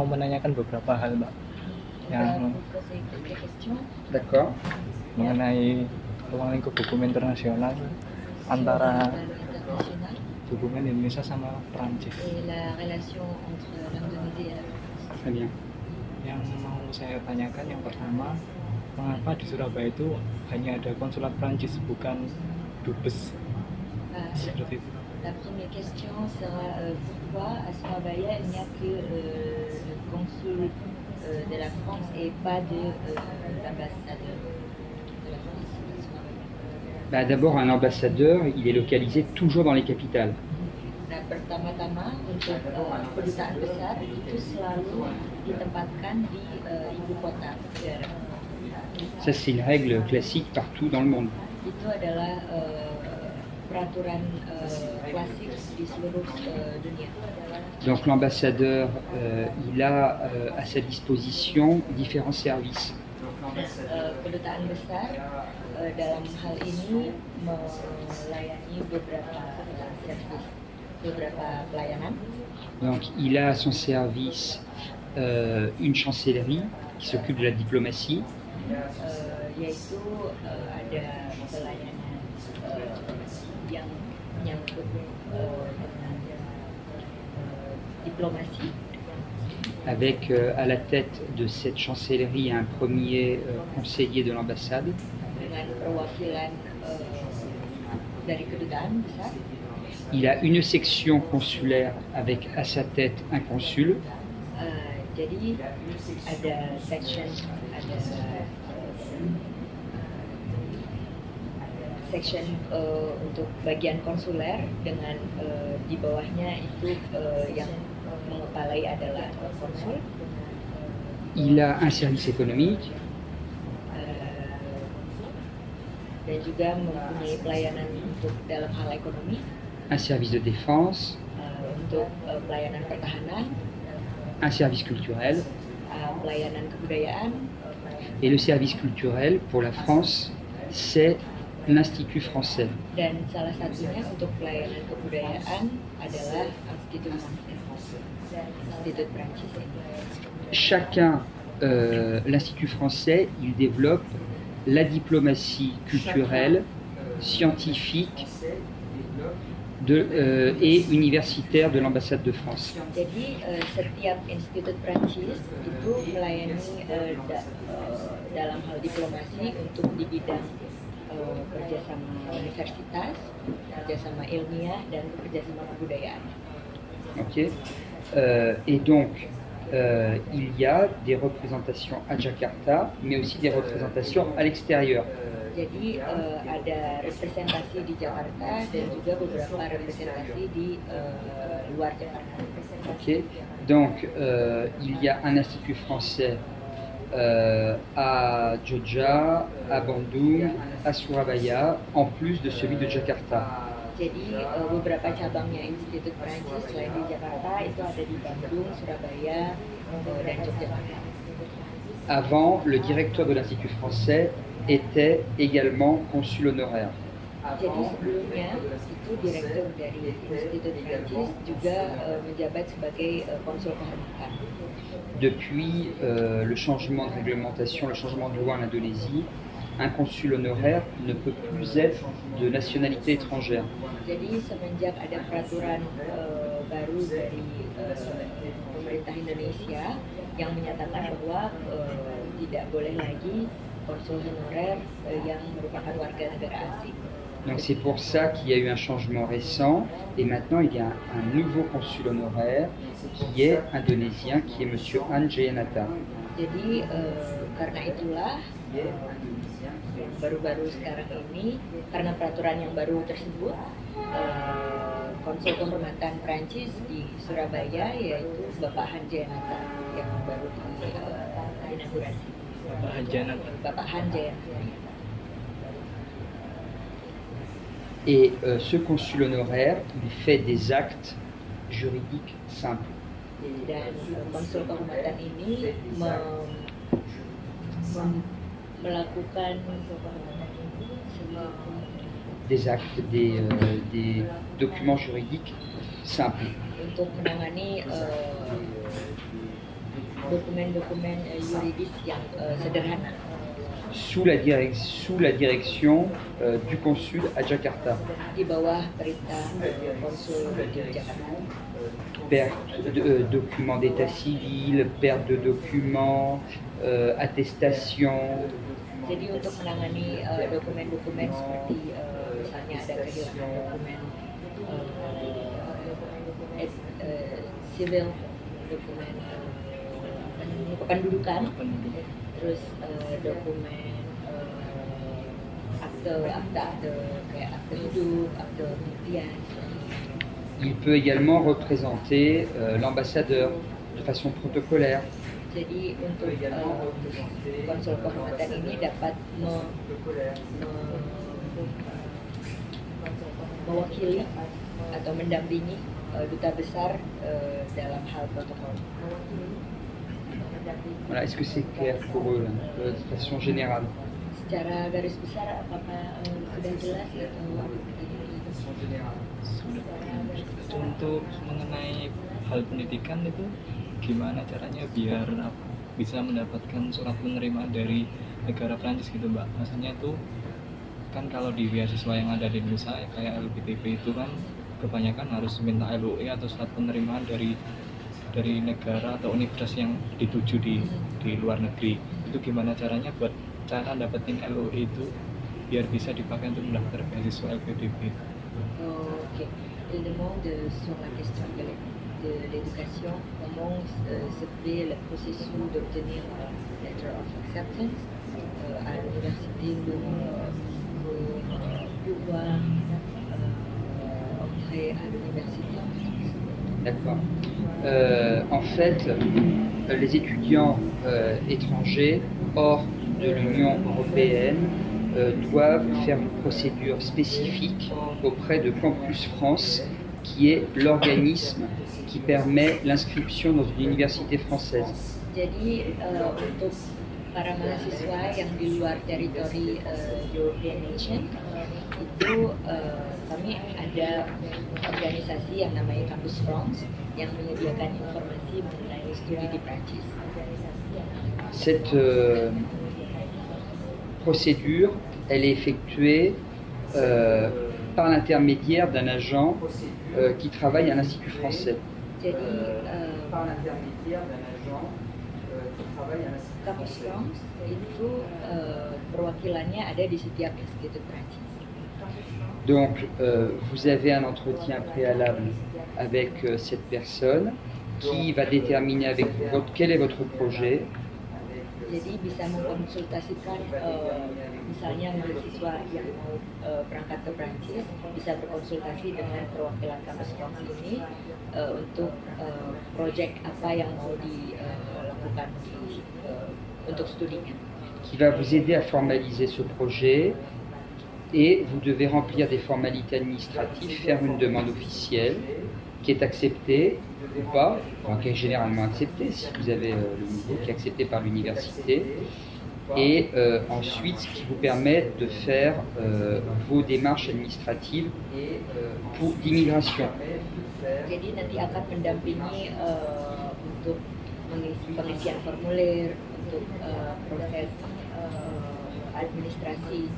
mau menanyakan beberapa hal, Mbak, yang D'accord. mengenai ruang lingkup hukum internasional antara hubungan Indonesia sama Prancis. Très bien. Yang mau saya tanyakan yang pertama, mengapa di Surabaya itu hanya ada konsulat Prancis bukan dubes seperti itu? La première question sera pourquoi à Surabaya il n'y a que le consul de la France et pas de l'ambassadeur de la France à Surabaya? D'abord, un ambassadeur, il est localisé toujours dans les capitales. Nah, pertama-tama untuk kedutaan besar itu selalu ditempatkan di ibu kota negara. Ça, c'est une règle classique partout dans le monde. Itu adalah peraturan klasik di seluruh dunia. Donc l'ambassadeur, il a à sa disposition différents services. Kedutaan besar dalam hal ini melayani beberapa servis, beberapa pelayanan. Donc il a à son service une chancellerie qui s'occupe de la diplomatie. Yaitu ada pelayanan yang menyangkut diplomasi. Avec à la tête de cette chancellerie un premier conseiller de l'ambassade. Dengan perwakilan dari kedutaan besar. Il a une section consulaire avec à sa tête un consul. Jadi ada section untuk bagian konsuler dengan di bawahnya itu yang mengepalai adalah konsul. Il a un service économique. Dan juga mempunyai pelayanan untuk dalam hal ekonomi. Un service de défense. Untuk pelayanan pertahanan. Un service culturel. Pelayanan kebudayaan. Et le service culturel pour la France, c'est l'Institut français. Dan salah satunya untuk pelayanan kebudayaan adalah Institut Prancis. Chacun, l'Institut français, il développe la diplomatie culturelle, scientifique et universitaire de l'ambassade de France. Jadi setiap Institut Prancis itu melayani dalam hal diplomasi untuk di bidang kerjasama universitas, kerjasama ilmiah, dan kerjasama kebudayaan. Ok. Et donc, il y a des représentations à Jakarta, mais aussi des représentations à l'extérieur. Jadi ada representasi di Jakarta dan juga beberapa representasi di luar Jakarta. Ok. Donc, il y a un institut français à Jogja, à Bandung, à Surabaya, en plus de celui de Jakarta. Jadi beberapa cabangnya Institut Prancis selain di Jakarta itu ada di Bandung, Surabaya, dan Yogyakarta. Avant, le directeur de l'Institut français était également consul honoraire. Jadi sebelumnya itu direktur dari Institut Prancis juga menjabat sebagai konsul kehormatan. Depuis le changement de réglementation, le changement de loi en Indonésie, un consul honoraire ne peut plus être de nationalité étrangère. Jadi semenjak ada peraturan baru dari pemerintah Indonesia yang menyatakan bahwa tidak boleh lagi konsul honorer yang merupakan warga negara asing. Donc c'est pour ça qu'il y a eu un changement récent et maintenant il y a un nouveau consul honoraire qui est indonésien, qui est Monsieur Han Jayanata. Jadi karena itulah baru-baru sekarang ini karena peraturan yang baru tersebut konsul kehormatan Prancis di Surabaya yaitu Bapak Han Jayanata yang baru diinaugurasi. Bapak Han Jayanata. Et ce consul honoraire, il fait des actes juridiques simples. Dan konsul kehormatan ini melakukan des actes, des documents juridiques simples. Untuk menangani dokumen-dokumen yuridis yang sederhana sous la direction du consul à Jakarta. di bawah perintah konsul di Jakarta. Perte de documents d'état civil, perte de documents, attestation. Jadi untuk menangani dokumen-dokumen seperti misalnya ada kehilangan dokumen civil, dokumen kependudukan, terus dokumen akte kayak akte hidup, akte kematian. Il peut également représenter l'ambassadeur de façon protocolaire. Jadi untuk konsul kehormatan ini dapat mewakili atau mendampingi duta besar dalam hal protokol. Voilà, est-ce que c'est clair pour eux là, de façon générale? Secara garis besar apakah sudah jelas atau Untuk mengenai hal pendidikan itu gimana caranya biar bisa mendapatkan surat penerimaan dari negara Prancis gitu Mbak? Maksudnya itu kan kalau di beasiswa yang ada di Indonesia kayak LPTP itu kan kebanyakan harus minta LOE atau surat penerimaan dari negara atau universitas yang dituju di luar negeri. Itu gimana caranya buat cara dapetin LOE itu biar bisa dipakai untuk mendaftar beasiswa LPTP? Ok. Il demande sur la question de l'éducation, comment se fait le processus d'obtenir letter of acceptance à l'université pour pouvoir entrer à l'université. D'accord. En fait, les étudiants étrangers hors de l'Union européenne doivent faire une procédure spécifique auprès de Campus France, qui est l'organisme qui permet l'inscription dans une université française. Jadi untuk para mahasiswa yang di luar teritori European Nation itu kami ada organisasi yang namanya Campus France yang menyediakan informasi mengenai studi di Prancis. Cette procédure, elle est effectuée par l'intermédiaire d'un agent qui travaille à l'Institut français. Jadi Par l'intermédiaire d'un agent qui travaille à l'Institut Campus français. France itu perwakilannya ada di setiap institut Prancis. Donc, vous avez un entretien préalable avec cette personne qui va déterminer avec vous quel est votre projet. Jadi bisa mengkonsultasikan misalnya mahasiswa yang mau berangkat ke Prancis bisa berkonsultasi dengan perwakilan kampus France ini untuk proyek apa yang mau dilakukan untuk studinya. Qui va vous aider à formaliser ce projet et vous devez remplir des formalités administratives, faire une demande officielle qui est acceptée ou pas, enfin, qui est généralement acceptée si vous avez le niveau, qui est accepté par l'université, et ensuite ce qui vous permet de faire vos démarches administratives d'immigration. Jadi nanti akan mendampingi untuk pengisian formulir, untuk proses administrasi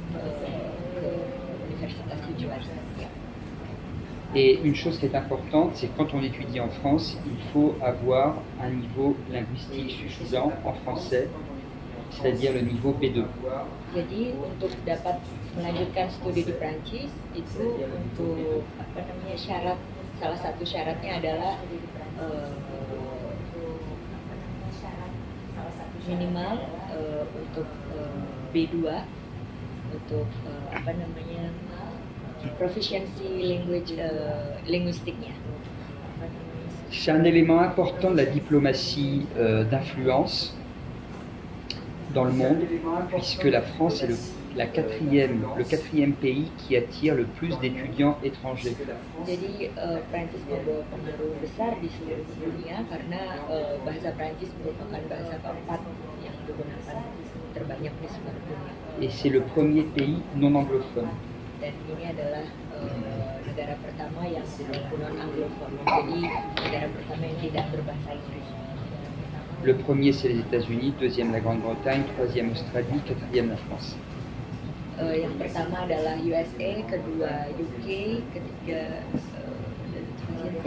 ke universitas tujuan. Et une chose qui est importante, c'est que quand on étudie en France, il faut avoir un niveau linguistique suffisant en français, c'est-à-dire le niveau B2. Jadi untuk dapat melanjutkan studi di Prancis itu untuk syarat, salah satu syaratnya adalah minimal untuk B2 untuk proficiency linguistiknya. C'est un élément important de la diplomatie d'influence dans le monde, puisque la France est le quatrième pays qui attire le plus d'étudiants étrangers. Jadi Prancis membawa pengaruh besar di seluruh dunia karena bahasa Prancis merupakan bahasa keempat yang digunakan terbanyak di seluruh dunia. Et c'est le premier pays non anglophone. Dan ini adalah negara pertama yang non anglofon, jadi negara pertama yang tidak berbahasa Inggris. Le premier, c'est les États-Unis, deuxième, la Grande-Bretagne, troisième, Australie, quatrième, la France. Yang pertama adalah USA, kedua UK, ketiga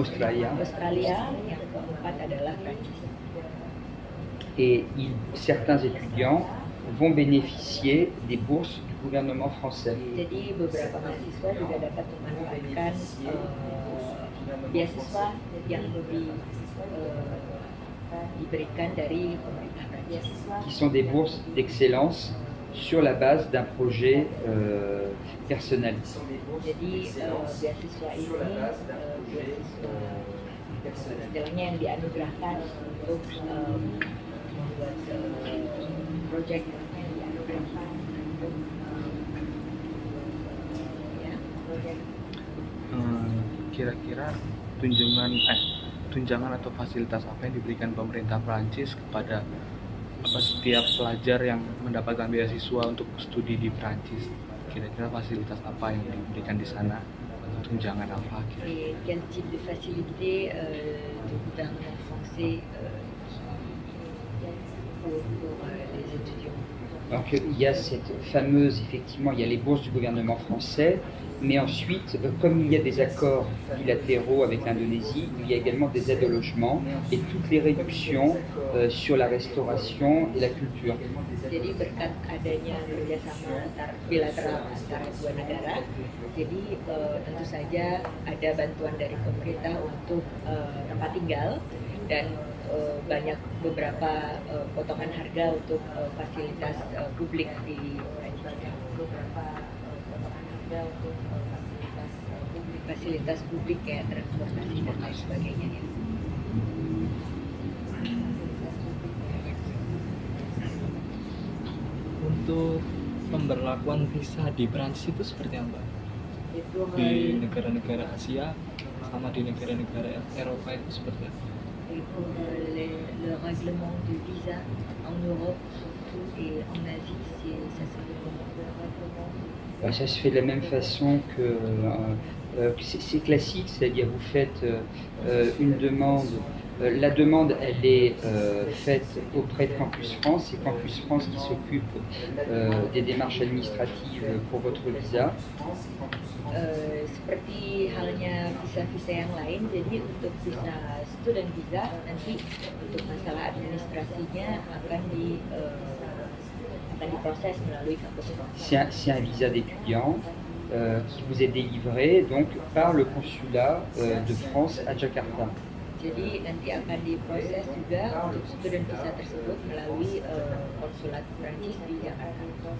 Australia. yang keempat adalah Prancis. Et certains étudiants vont bénéficier des bourses du gouvernement français. Jadi beberapa mahasiswa juga dapat memanfaatkan beasiswa yang diberikan dari pemerintah Prancis. Qui sont des bourses d'excellence sur la base d'un projet personnel. Jadi beasiswa ini istilahnya yang dianugerahkan untuk membuat proyek yang dianugerahkan untuk kira-kira tunjangan atau fasilitas apa yang diberikan pemerintah Prancis kepada setiap pelajar yang mendapatkan beasiswa untuk studi di Prancis? Kira-kira fasilitas apa yang diberikan di sana? Tunjangan apa? Et quel type de facilité du gouvernement français pour les étudiants? Donc il y a cette fameuse, effectivement, il y a les bourses du gouvernement français, mais ensuite, comme il y a des accords bilatéraux avec l'Indonésie, il y a également des aides au logement et toutes les réductions sur la restauration et la culture. Jadi berkat adanya kerjasama bilateral antara dua negara, jadi tentu saja ada bantuan dari pemerintah untuk tempat tinggal dan banyak beberapa potongan harga untuk fasilitas publik di fasilitas publik kayak transportasi dan lain sebagainya ya. Untuk pemberlakuan visa di Prancis itu seperti apa? Di negara-negara Asia sama di negara-negara Eropa itu seperti apa? Le règlement du visa en Europe surtout et en Asie, ça se fait comment? Ça se fait de la même façon que c'est classique, c'est-à-dire vous faites une demande. La demande, elle est faite auprès de Campus France. C'est Campus France qui s'occupe des démarches administratives pour votre visa. Seperti halnya visa-visa yang lain, jadi untuk visa student visa nanti untuk masalah administrasinya akan diproses melalui Campus France. C'est un visa d'étudiant qui vous est délivré donc par le consulat de France à Jakarta. Jadi nanti akan diproses juga untuk student visa tersebut melalui konsulat Prancis di Jakarta.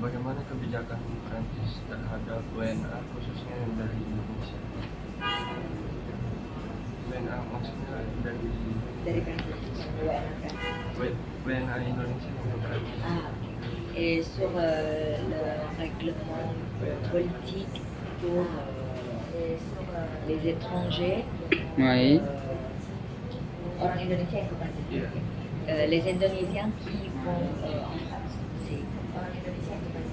Bagaimana kebijakan Prancis terhadap WNA khususnya yang dari Indonesia? WNA maksudnya dari Prancis, WNA Prancis. WNA Indonesia dan Prancis. Et sur le règlement politique pour les étrangers, Oui. Orang Indonesia yang ke Prancis, les Indonésiens qui vont en France, c'est orang Indonesia yang ke Prancis.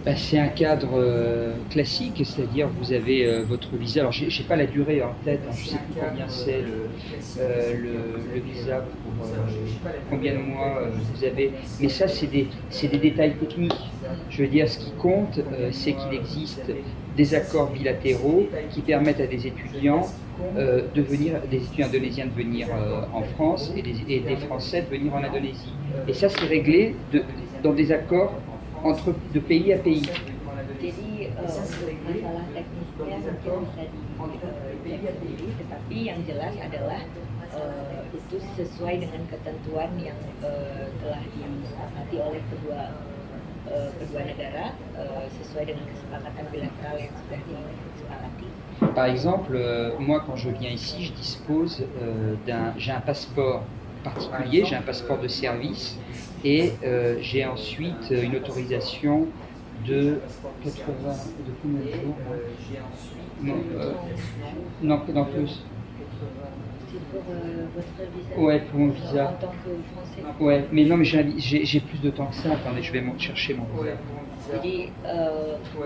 C'est un cadre classique, c'est-à-dire vous avez votre visa. Alors j'ai pas la durée en tête, hein, je sais plus combien c'est le visa pour combien de mois vous avez. Mais ça c'est des détails techniques. Je veux dire, ce qui compte, c'est qu'il existe des accords bilatéraux qui permettent à des étudiants des étudiants indonésiens de venir en France et des Français de venir en Indonésie. Et ça c'est réglé dans des accords de pays à pays. Jadi untuk masalah teknisnya mungkin bisa dicek sendiri, tetapi yang jelas adalah itu sesuai dengan ketentuan yang telah disepakati oleh kedua negara, sesuai dengan kesepakatan bilateral yang sudah disepakati. Par exemple, moi quand je viens ici, je dispose j'ai un passeport particulier, j'ai un passeport de service et j'ai ensuite une autorisation de 80 de combien de jours? Non, plus. C'est pour votre visa. Ouais, pour mon visa. En tant que Français. Ouais, mais non, mais j'ai plus de temps que ça. Attendez, je vais chercher mon visa. Jadi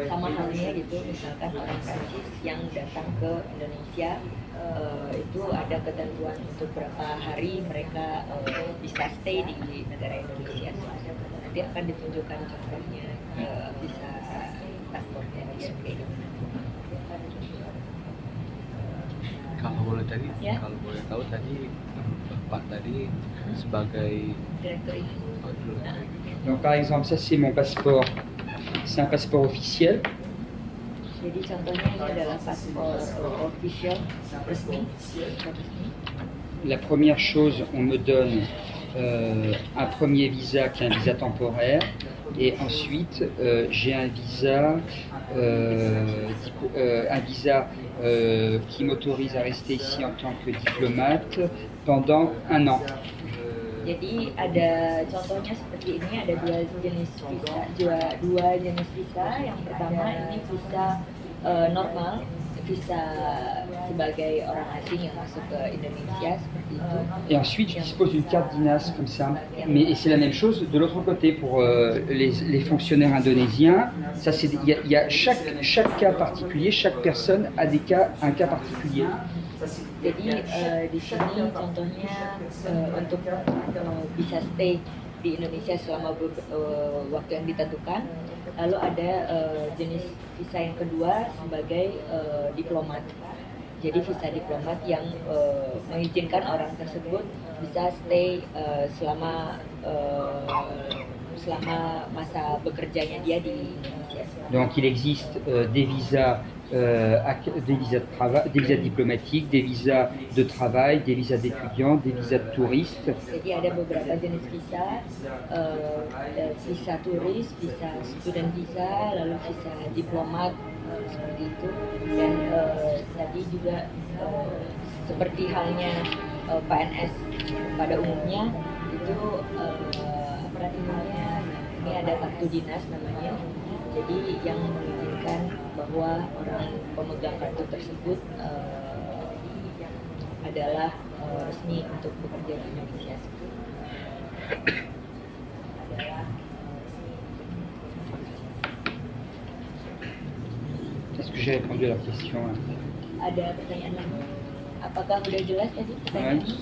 sama halnya gitu, misalkan orang Prancis yang datang ke Indonesia itu ada ketentuan untuk berapa hari mereka bisa stay di negara Indonesia. Nanti akan ditunjukkan contohnya bisa paspornya dia kayak gimana. Kalau boleh tadi, Ya. kalau boleh tahu tadi Bapak tadi sebagai Direktur ini. Donc par exemple, ça c'est mon passeport. C'est un passeport officiel. Jadi contohnya ini adalah paspor official resmi. La première chose, on me donne un premier visa qui est un visa temporaire. Et ensuite, j'ai un visa, qui m'autorise à rester ici en tant que diplomate pendant 1 an. Jadi ada contohnya seperti ini, ada dua jenis visa. Yang pertama ini visa normal, visa sebagai orang asing yang masuk ke Indonesia seperti itu. Et ensuite, je dispose d'une carte d'INAS comme ça. Et c'est la même chose de l'autre côté pour les fonctionnaires indonésiens. Ça, il y a chaque cas particulier, chaque personne a un cas particulier. Jadi di sini contohnya untuk bisa stay di Indonesia selama waktu yang ditentukan. Lalu ada jenis visa yang kedua sebagai diplomat. Jadi visa diplomat yang mengizinkan orang tersebut bisa stay selama masa bekerjanya dia di Indonesia. Donc il existe des visas de travail, des visas diplomatiques, des visas de travail, des visas d'étudiants, des visas de touristes. Jadi ada beberapa jenis visa, visa turis, visa student visa, lalu visa diplomat seperti itu. Dan tadi juga seperti halnya PNS pada umumnya itu apa namanya, ini ada kartu dinas namanya. Jadi yang mengizinkan bahwa orang pemegang kartu tersebut adalah resmi untuk bekerja di Indonesia. Est-ce que j'ai répondu à la question? Ada pertanyaan lagi? Apakah sudah jelas tadi pertanyaannya?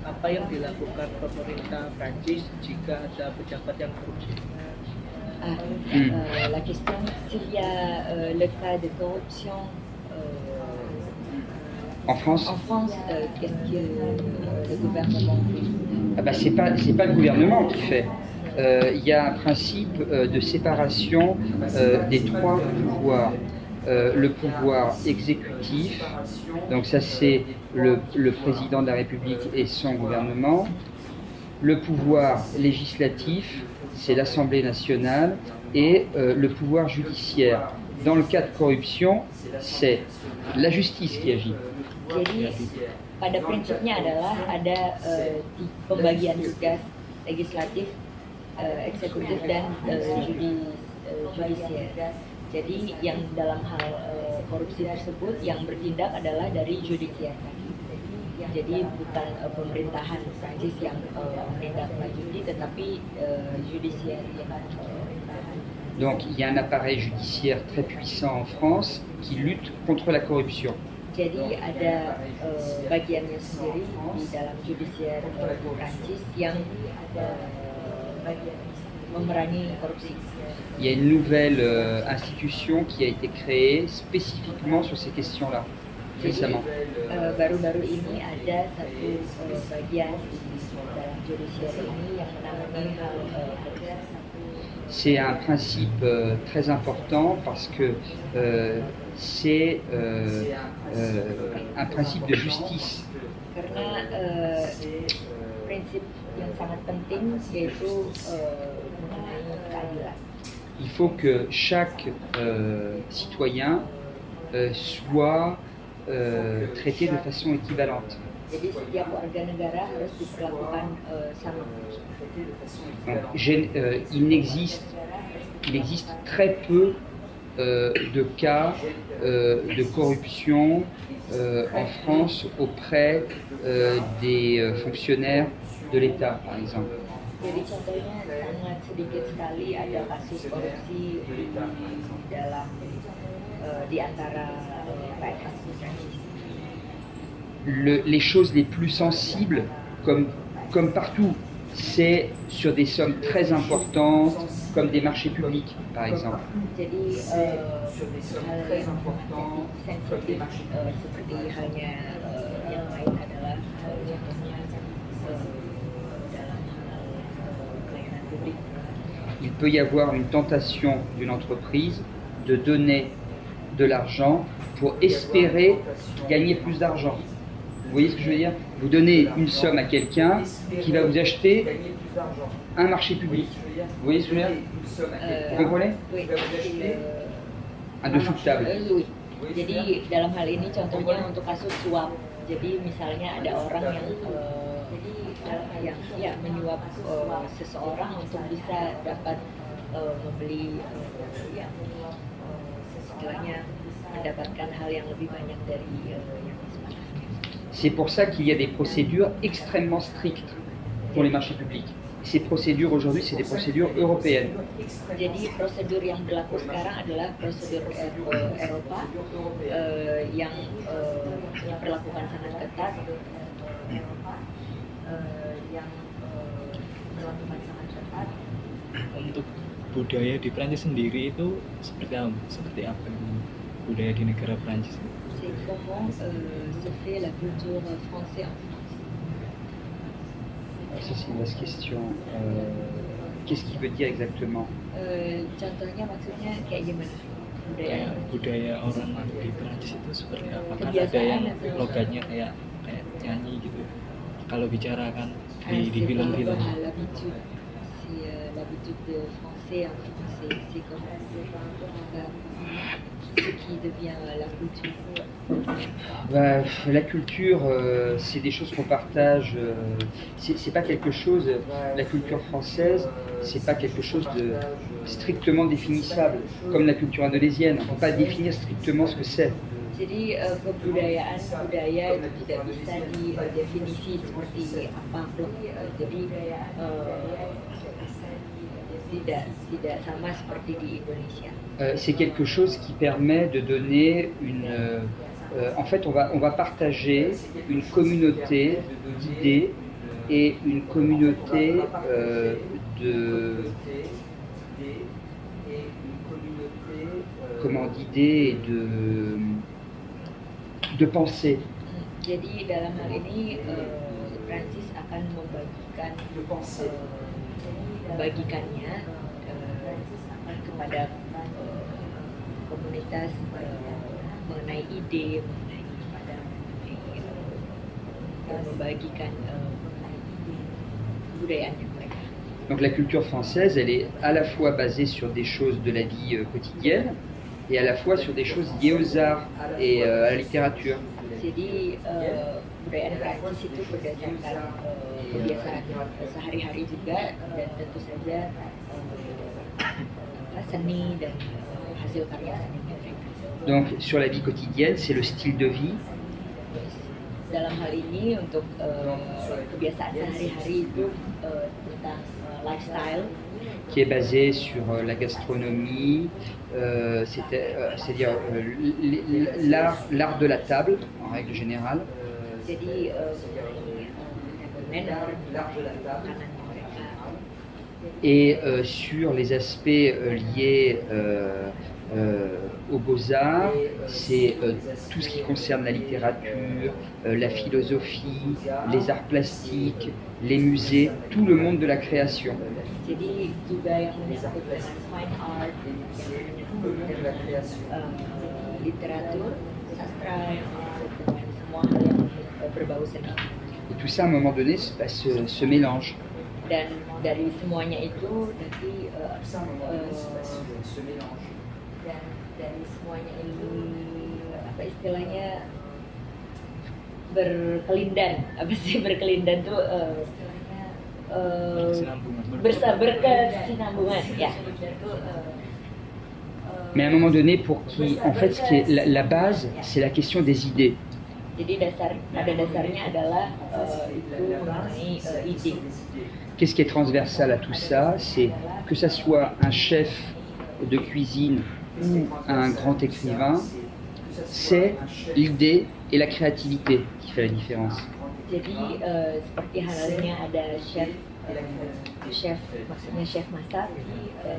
Apa yang dilakukan pemerintah Prancis jika ada pejabat yang korupsi? La question, s'il y a le cas de corruption En France, qu'est-ce que le gouvernement fait? ah bah, c'est pas le gouvernement qui fait. Il y a un principe de séparation des 3 pouvoirs. Le pouvoir exécutif, donc ça c'est le président de la République et son gouvernement. Le pouvoir législatif, c'est l'Assemblée nationale, et le pouvoir judiciaire. Dans le cas de corruption, c'est la justice qui agit. Jadi pada prinsipnya adalah ada pembagian tugas legislatif, eksekutif dan judisial. Jadi yang dalam hal korupsi tersebut yang bertindak adalah dari judisial. Jadi bukan pemerintahan Prancis yang menindaklanjuti, tetapi judisial yang pemerintahan. Donc il y a un appareil judiciaire très puissant en France qui lutte contre la corruption. Jadi ada bagiannya sendiri di dalam judisial Prancis yang memerangi korupsi. Il y a une nouvelle institution qui a été créée spécifiquement sur ces questions-là, récemment. Baru-baru ini ada satu bagian di dalam judicial ini yang menangani hal korupsi. C'est un principe très important parce que c'est un principe de justice. Karena prinsip yang sangat penting yaitu mengenai keadilan. Il faut que chaque citoyen soit traité de façon équivalente. Jadi setiap warga negara harus diperlakukan sama. Donc, il existe très peu de cas de corruption en France auprès des fonctionnaires de l'État, par exemple. Jadi contohnya sangat sedikit sekali ada kasus korupsi di antara PNS di Prancis. Les choses les plus sensibles, comme partout, c'est sur des sommes très importantes, comme des marchés publics, par exemple. Jadi hal yang sensitif seperti halnya yang lain adalah contohnya dalam hal pelayanan publik. Il peut y avoir une tentation d'une entreprise de donner de l'argent pour espérer gagner plus d'argent. Vous voyez ce que je veux dire? Vous donnez une somme à quelqu'un qui va vous acheter un marché public. Vous voyez ce que je veux dire? Vous comprenez? Oui, Un dessous de table. oui. Jadi dalam hal ini contohnya untuk kasus suap. Jadi misalnya ada orang yang menyuap seseorang untuk bisa dapat membeli yang istilahnya mendapatkan hal yang lebih banyak dari yang disepakati. C'est pour ça qu'il y a des procédures extrêmement strictes pour les marchés publics. Ces procédures aujourd'hui, c'est des procédures européennes. Jadi prosedur yang berlaku sekarang adalah prosedur Eropa yang diperlakukan sangat ketat. Untuk budaya di Prancis sendiri itu seperti apa budaya di negara Prancis? C'est comment se fait la culture française en France. Ça, c'est une vaste question. Qu'est-ce qu'il veut dire exactement? Contohnya maksudnya kayak gimana? Budaya orang di Prancis itu seperti apa? Kan ada yang logatnya kayak nyanyi gitu. Kalau bicara kan di film-film. L'habitude de français en français, c'est comment ce qui devient la culture. La culture, c'est des choses qu'on partage. C'est pas quelque chose. La culture française, c'est pas quelque chose de strictement définissable, comme la culture indonésienne. On peut pas définir strictement ce que c'est. Jadi kebudayaan budaya itu tidak bisa didefinisi seperti apapun. Jadi tidak sama seperti di Indonesia. C'est quelque chose qui permet de donner une. En fait, on va partager une communauté d'idées et une communauté d'idées et de pensée. Jadi dalam hal ini Prancis akan membagikannya kepada komunitas mengenai ide, membagikan budayanya mereka. Donc la culture française, elle est à la fois basée sur des choses de la vie quotidienne et à la fois sur des choses liées aux arts et à la littérature. Jadi budaya Prancis itu berdasarkan kebiasaan sehari-hari juga dan tentu saja seni dan hasil karya seninya mereka. Donc sur la vie quotidienne, c'est le style de vie. Dalam hal ini untuk kebiasaan sehari-hari itu tentang lifestyle qui est basé sur la gastronomie, c'est-à-dire l'art de la table en règle générale. Jadi et sur les aspects liés aux beaux-arts, c'est tout ce qui concerne la littérature, la philosophie, les arts plastiques, les musées, tout le monde de la création. Jadi juga yang disebut dengan fine art, literatur, sastra, yang disebut dengan semua hal yang berbau seni. Et tout ça, à un moment donné, se mélange. Dan dari semuanya itu nanti dan dari semuanya ini apa istilahnya berkelindan, apa sih berkelindan tuh berkesinambungan ya itu Mais à un moment donné, pour qui, en fait, ce qui est la base, c'est la question des idées. Jadi dasarnya adalah itu mengenai ide. Qu'est-ce qui est transversal à tout ça? C'est que ça soit un chef de cuisine ou un grand écrivain, c'est l'idée et la créativité qui fait la différence. Jadi seperti halnya ada chef maksudnya chef masak dan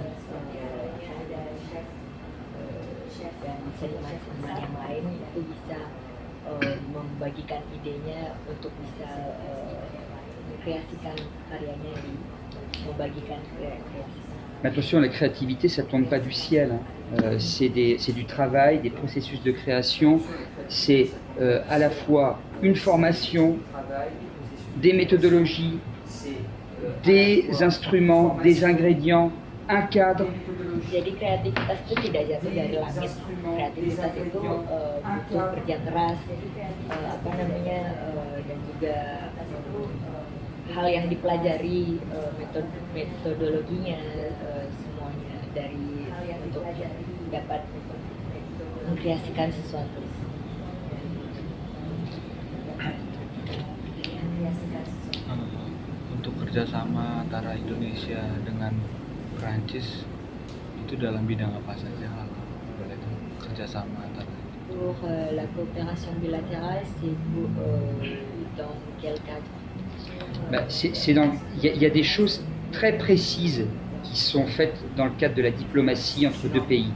ada chef dan seniman yang lain itu bisa membagikan idenya untuk bisa mengkreasikan karyanya, membagikan kreasi. Mais attention, la créativité, ça ne tombe pas du ciel. C'est du travail, des processus de création. C'est à la fois une formation, des méthodologies, des instruments, des ingrédients, un cadre. Jadi kreativitas itu tidak jatuh dari langit. Kreativitas itu butuh kerja keras, dan juga hal yang dipelajari, metodologinya, semuanya dari untuk dapat mengkreasikan sesuatu. Untuk kerjasama antara Indonesia dengan Perancis itu dalam bidang apa saja hal boleh tahu kerjasama antara Pour la coopération bilatérale, c'est dans quel cadre? Il y a des choses très précises qui sont faites dans le cadre de la diplomatie entre deux pays.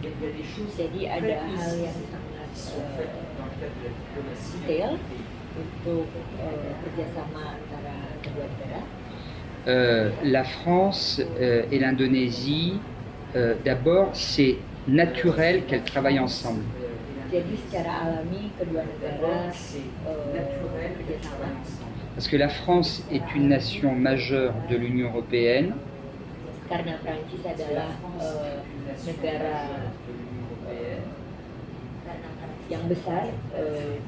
Jadi ada hal yang sangat detail untuk kerjasama antara kedua negara. La France et l'Indonésie, d'abord, c'est naturel qu'elles travaillent ensemble. Jadi secara alami kedua negara bekerjasama. Parce que la France est une nation majeure de l'Union européenne. Karena Prancis adalah negara yang besar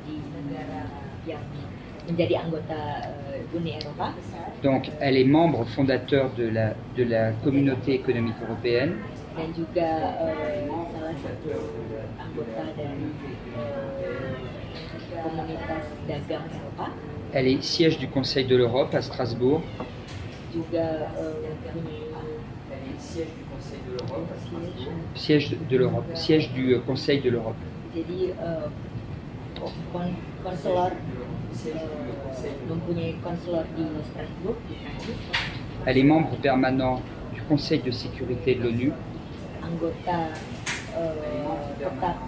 di negara yang menjadi anggota Uni Eropa. Donc, elle est membre fondateur de la communauté économique européenne. Dan juga salah satu anggota dari komunitas dagang Eropa. Elle est siège du Conseil de l'Europe à Strasbourg. Juga siège de l'Europe, siège du Conseil de l'Europe. Jadi konselor mempunyai konselor di Strasbourg di Prancis. Elle est membre permanent du Conseil de sécurité de l'ONU. Anggota tetap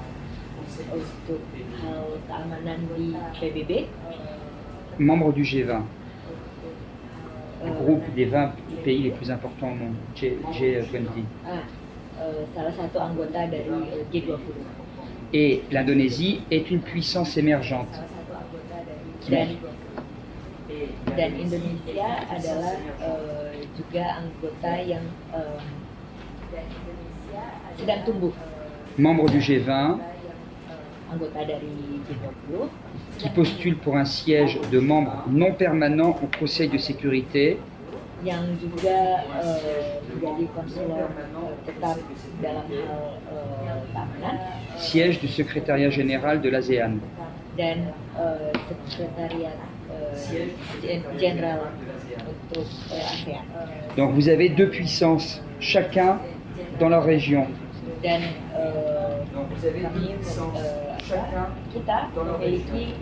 untuk hal keamanan di PBB. Membre du G20, le groupe des 20 pays les plus importants au monde, G20. Salah satu anggota dari G20. Et l'Indonésie est une puissance émergente. Dan Indonesia adalah juga anggota yang sedang tumbuh. Membre du G20, anggota dari G20, qui postule pour un siège de membre non permanent au Conseil de sécurité. Yang juga menjadi konselor tetap dalam hal keamanan. Siège du secrétariat général de l'ASEAN. Dan sekretariat général untuk ASEAN. Donc vous avez deux puissances, chacun dans leur région. Dan kita memiliki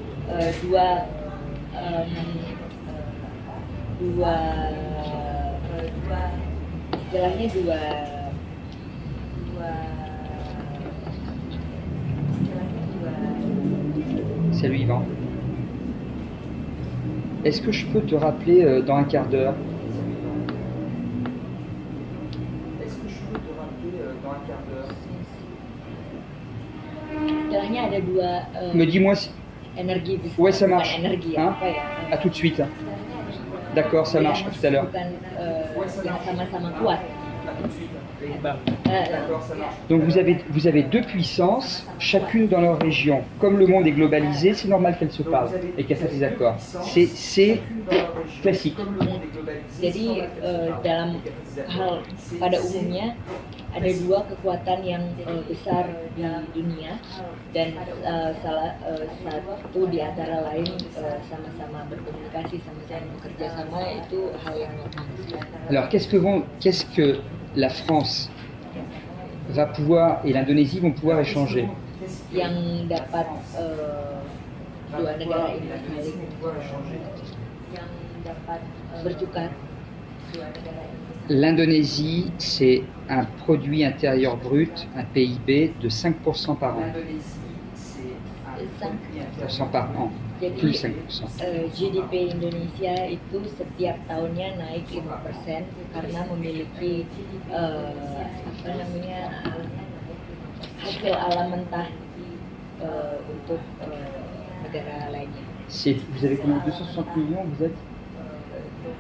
dua istilahnya dua Salut Yvan. Est-ce que je peux te rappeler dans un quart d'heure? Istilahnya ada dua Me dis-moi si... energi besar. Ouais, ça marche. Energi Hein? apa ya? À tout de suite. D'accord, ça marche, à tout à l'heure. Bukan yang sama-sama kuat. berimbang. Donc vous avez deux puissances, chacune dans leur région. Comme le monde est globalisé, c'est normal qu'elles se parlent et qu'elles fassent des accords. C'est classique. Jadi dalam hal pada umumnya ada dua kekuatan yang besar di dunia dan satu di antara lain sama-sama berkomunikasi, sama-sama bekerja sama, itu hal yang normal. Alors qu'est-ce que la France va pouvoir et l'Indonésie vont pouvoir échanger? Yang dapat dua negara ini saling bertukar. L'Indonésie, c'est un produit intérieur brut, un PIB de 5% par an. 5% par an, plus 5%. GDP Indonesia itu setiap tahunnya naik 5% karena memiliki hasil alam mentah untuk negara lainnya. Vous avez combien? 260 millions, vous êtes?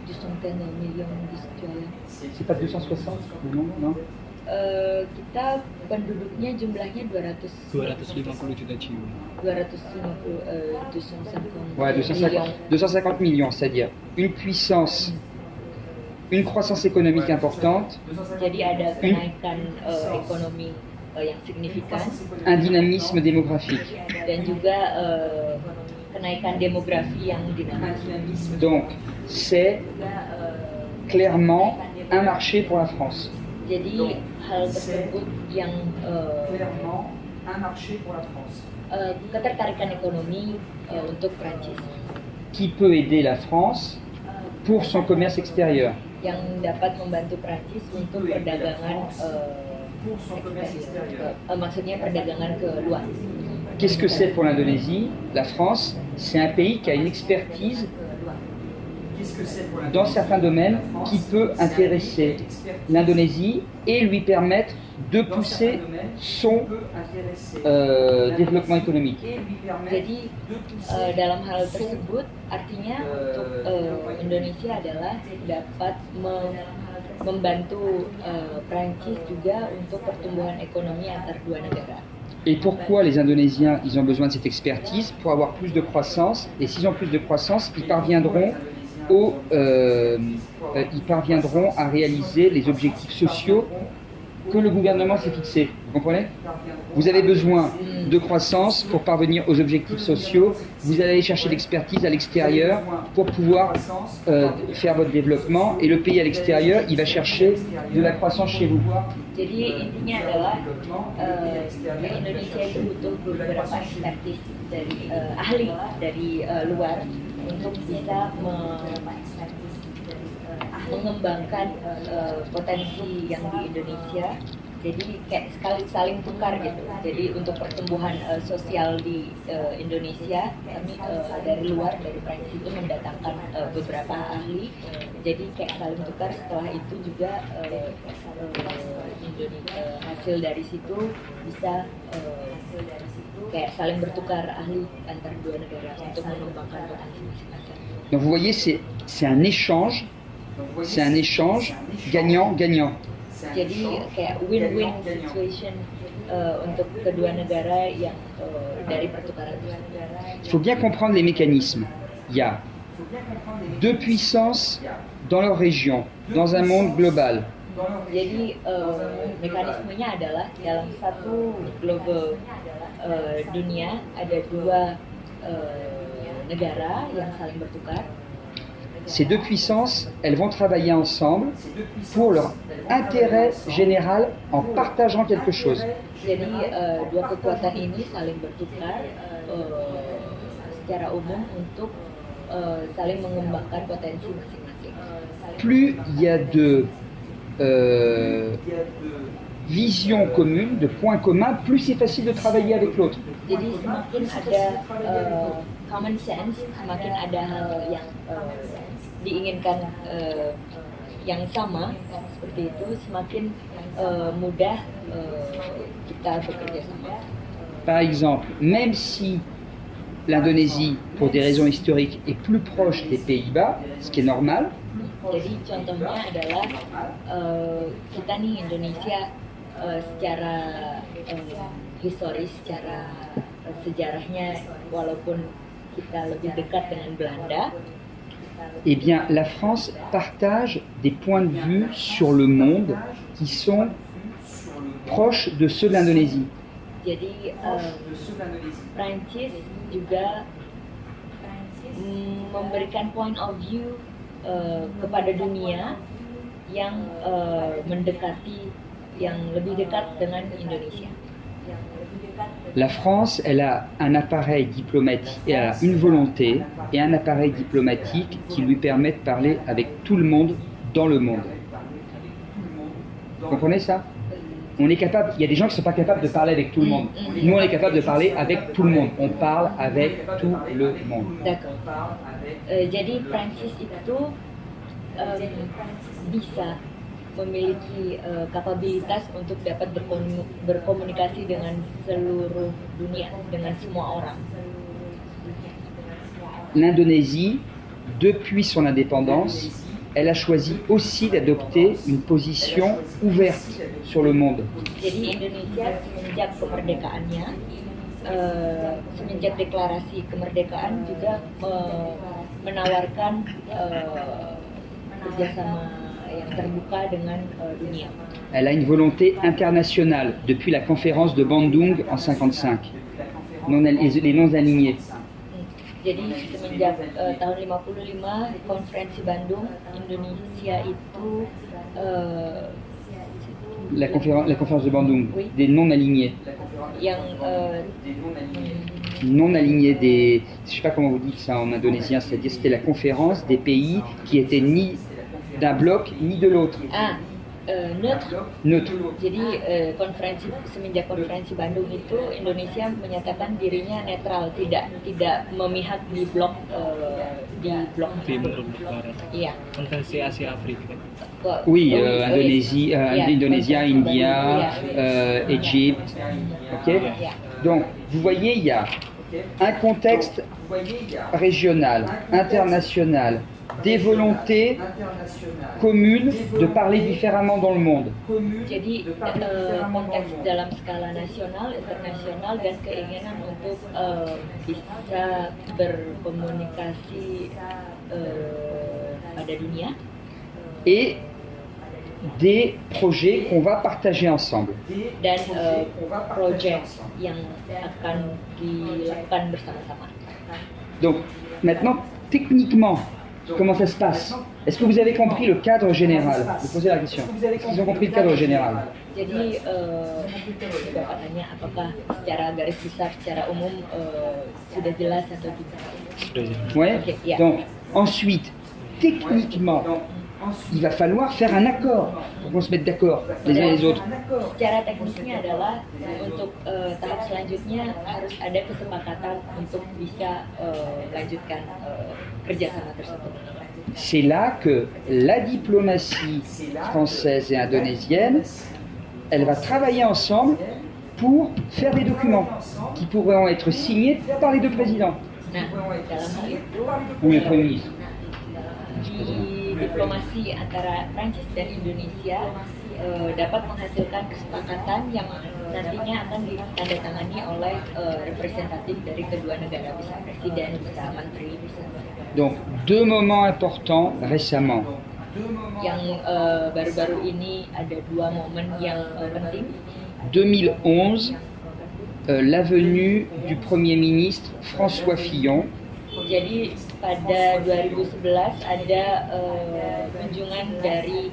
260 million dijual. C'est pas 260 le nombre, non? Kita penduduknya jumlahnya 250 juta jiwa. 250 Ouais, 250 millions, c'est-à-dire une puissance, une croissance économique importante, Jadi ada kenaikan ekonomi yang signifikan un dynamisme démographique. dan juga kenaikan demografi yang dinamis. Donc, c'est clairement un marché pour la France. Jadi hal tersebut yang ketertarikan ekonomi untuk Prancis Qui peut aider la France pour son commerce extérieur? yang dapat membantu Prancis untuk perdagangan eksterior. Maksudnya perdagangan ke luar. Qu'est-ce que c'est pour l'Indonésie? La France, c'est un pays qui a une expertise dans certains domaines qui peut intéresser l'Indonésie et lui permettre de pousser son développement économique. Jadi dalam hal tersebut artinya untuk Indonesia adalah dapat membantu Prancis juga untuk pertumbuhan ekonomi antar dua negara. Et pourquoi les Indonésiens, ils ont besoin de cette expertise? Pour avoir plus de croissance, et s'ils ont plus de croissance, ils parviendront à réaliser les objectifs sociaux que le gouvernement s'est fixés. Vous comprenez? Vous avez besoin de croissance pour parvenir aux objectifs sociaux. Vous allez aller chercher l'expertise à l'extérieur pour pouvoir faire votre développement. Et le pays à l'extérieur, il va chercher de la croissance chez vous. Jadi intinya adalah Indonesia itu butuh beberapa ekspertis dari ahli dari luar untuk bisa mengembangkan potensi yang di Indonesia. Jadi kayak saling tukar gitu. Jadi untuk pertumbuhan sosial di Indonesia, kami dari luar, dari Prancis itu mendatangkan beberapa ahli. Jadi kayak saling tukar. Setelah itu juga hasil dari situ bisa kayak saling bertukar ahli antar dua negara untuk mengembangkan potensi masing-masing. Donc vous voyez, c'est un échange gagnant-gagnant. Jadi kayak win-win situation untuk kedua negara yang dari pertukaran tersebut. Il faut bien comprendre les mécanismes. Il y a deux puissances dans leur région, dans un monde global. Jadi mekanismenya adalah dalam satu global dunia ada dua negara yang saling bertukar. Ces deux puissances, elles vont travailler ensemble pour leur intérêt général en partageant quelque chose. Jadi dua kekuatan ini saling bertukar secara umum untuk saling mengembangkan potensi masing-masing. Plus il y a de visions communes, de points communs, plus c'est facile de travailler avec l'autre. Jadi semakin ada common sense, semakin ada hal yang diinginkan yang sama seperti itu, semakin mudah kita bekerja sama. Par exemple, même si l'Indonésie, pour des raisons historiques, est plus proche des Pays-Bas, ce qui est normal, Jadi contohnya adalah kita nih Indonesia secara historis, secara sejarahnya walaupun kita lebih dekat dengan Belanda, Eh bien, la France partage des points de vue sur le monde qui sont proches de ceux de l'Indonésie. jadi Prancis juga memberikan point of view kepada dunia yang mendekati, yang lebih dekat dengan Indonesia. La France, elle a un appareil diplomatique, elle a une volonté et un appareil diplomatique qui lui permet de parler avec tout le monde dans le monde. Vous comprenez ça? On est capable, il y a des gens qui ne sont pas capables de parler avec tout le monde. Nous, on est capable de parler avec tout le monde. On parle avec tout le monde. D'accord. Jadi Prancis itu bisa memiliki kapabilitas untuk dapat berkomunikasi dengan seluruh dunia, dengan semua orang. L'Indonésie, depuis son indépendance, elle a choisi aussi d'adopter une position ouverte sur le monde. Jadi Indonesia semenjak kemerdekaannya, semenjak deklarasi kemerdekaan juga menawarkan kerjasama yang terbuka dengan dunia. Elle a une volonté internationale depuis la conférence de Bandung en 55. Les non-alignés. Jadi semenjak tahun 55 konferensi Bandung, Indonesia itu la conférence de Bandung, oui, des non-alignés. yang Non-alignés, des, je ne sais pas comment vous dites ça en indonésien, c'est-à-dire c'était la conférence des pays qui étaient ni d'un bloc ni de l'autre. neutre. Neutre. Jadi semenjak konferensi Bandung itu Indonesia menyatakan dirinya netral, tidak memihak di blok Timur Barat. Iya. Konferensi Asia Afrika. Oui, Indonésie, Indonésia, India, Égypte. Ok. Yeah. Donc, vous voyez, il y a un contexte régional, international, des volontés communes de parler différemment dans le monde. Jadi konteks dalam skala nasional, internasional dan keinginan untuk bisa berkomunikasi pada dunia. Et des projets qu'on va partager ensemble. Dan project yang akan dilakukan bersama-sama. Donc, maintenant, techniquement, comment ça se passe? Est-ce que vous avez compris le cadre général? Je vais poser la question. Est-ce qu'ils ont compris le cadre général? Jadi Bapak tanya apakah secara garis besar, secara umum sudah jelas atau tidak? Sudah jelas. Ouais. Ok, yeah. Donc, ensuite, techniquement, il va falloir faire un accord pour qu'on se mette d'accord les uns et les autres. Secara teknisnya adalah untuk tahap selanjutnya harus ada kesepakatan untuk bisa lanjutkan kerjasama tersebut. C'est là que la diplomatie française et indonésienne, elle va travailler ensemble pour faire des documents qui pourront être signés par les deux présidents. Nah, dalam hal itu Ou le Premier ministre. di diplomasi antara Prancis dan Indonesia dapat menghasilkan kesepakatan yang nantinya akan ditandatangani oleh representatif dari kedua negara, bisa presiden, bisa menteri, bisa. Donc, deux moments importants récemment. Yang baru-baru ini ada dua momen yang penting. 2011, la venue du Premier ministre François Fillon. Jadi pada 2011 ada kunjungan dari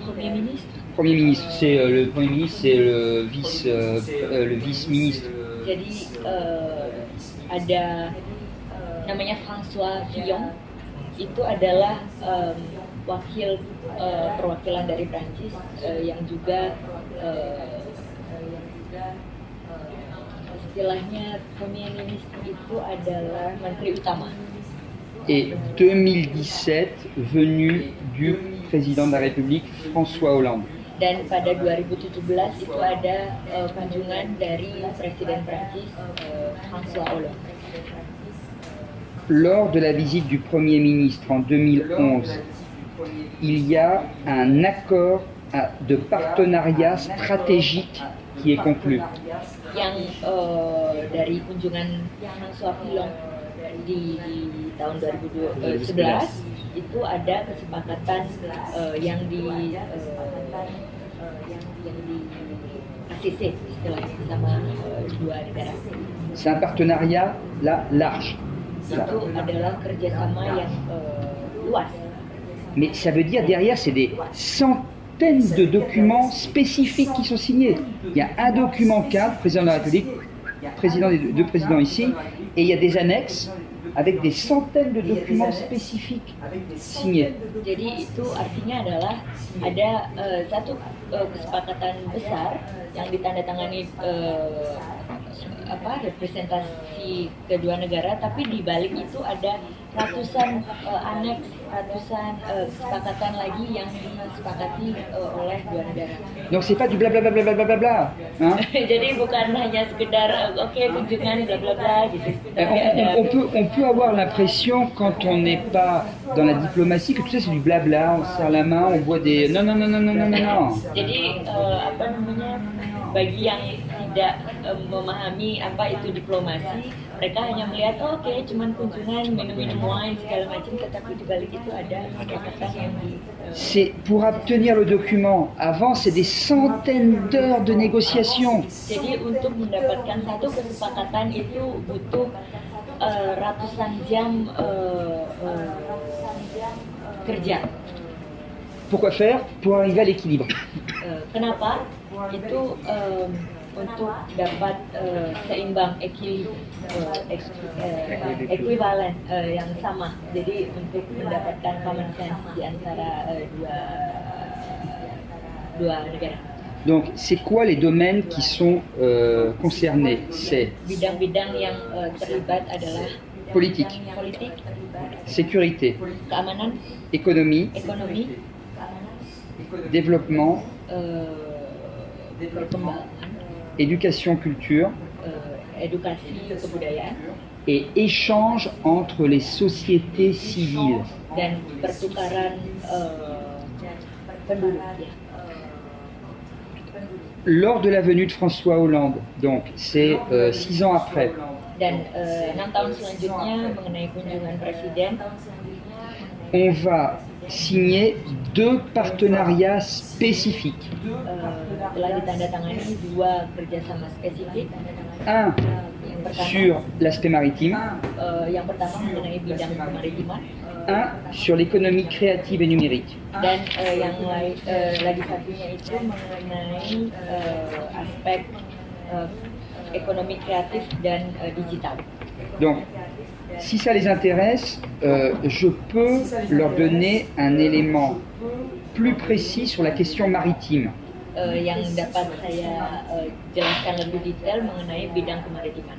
Premier Ministre. Premier ministre, c'est le Premier ministre, c'est le vice-ministre. Jadi ada namanya François Fillon, itu adalah wakil perwakilan dari Prancis yang juga istilahnya Premier Ministre itu adalah Menteri Utama. Et 2017, venue du président de la République François Hollande. Dan pada 2017 itu ada kunjungan dari Presiden Prancis François Hollande. lors de la visite du Premier ministre en 2011, il y a un accord de partenariat stratégique qui est conclu. Yang dari kunjungan Swafilong di tahun 2011 itu ada kesepakatan yang di ACC istilahnya sama dua negara. C'est un partenariat là large. Itu adalah kerjasama yang luas. Mais ça veut dire derrière, c'est des centaines de documents spécifiques qui sont signés. Il y a un document cadre, président de la République, président des deux présidents ici, et il y a des annexes avec des centaines de documents spécifiques signés. Jadi itu artinya adalah ada satu kesepakatan besar yang ditandatangani representasi kedua negara, tapi di balik itu ada ratusan aneks, ratusan kesepakatan lagi yang disepakati oleh dua negara. Donc c'est pas du blablabla, hein? Jadi bukan hanya sekedar oke, kunjungan bla bla bla gitu. On peut avoir l'impression quand on n'est pas dans la diplomatie que tout ça c'est du blabla, on se serre la main, on boit des non. Jadi bagi yang tidak memahami apa itu diplomasi, mereka hanya melihat oke, cuman kunjungan, minum wine segala macam, tetapi di balik itu ada kesepakatan yang C'est pour obtenir le document. Avant, c'est des centaines d'heures de négociation. Jadi untuk mendapatkan satu kesepakatan itu butuh ratusan jam kerja. Pourquoi faire? Pour arriver à l'équilibre. Kenapa? Itu untuk dapat seimbang, ekuivalen yang sama. Jadi untuk mendapatkan common sense di antara dua negara. Donc, c'est quoi les domaines qui sont concernés? C'est Bidang-bidang yang terlibat adalah politique, sécurité, keamanan, économie, ekonomi, développement, perkembangan, éducation, culture edukasi, kebudayaan, et échange entre les sociétés civiles. dan pertukaran penduduk. Ya. Lors de la venue de François Hollande, donc c'est 6 ans après, Dan 6 tahun selanjutnya mengenai kunjungan presiden, on va signer 2 partenariats spécifiques. telah ditandatangani 2 kerjasama spesifik. Un Yang pertama, sur l'aspect maritime, yang pertama mengenai bidang kemaritiman, un sur l'économie créative et numérique. dan yang lain lagi satunya itu mengenai aspek ekonomi kreatif dan digital. Donc, si ça les intéresse, je peux leur donner un élément plus précis sur la question maritime. Yang dapat saya jelaskan lebih detail mengenai bidang kemaritiman.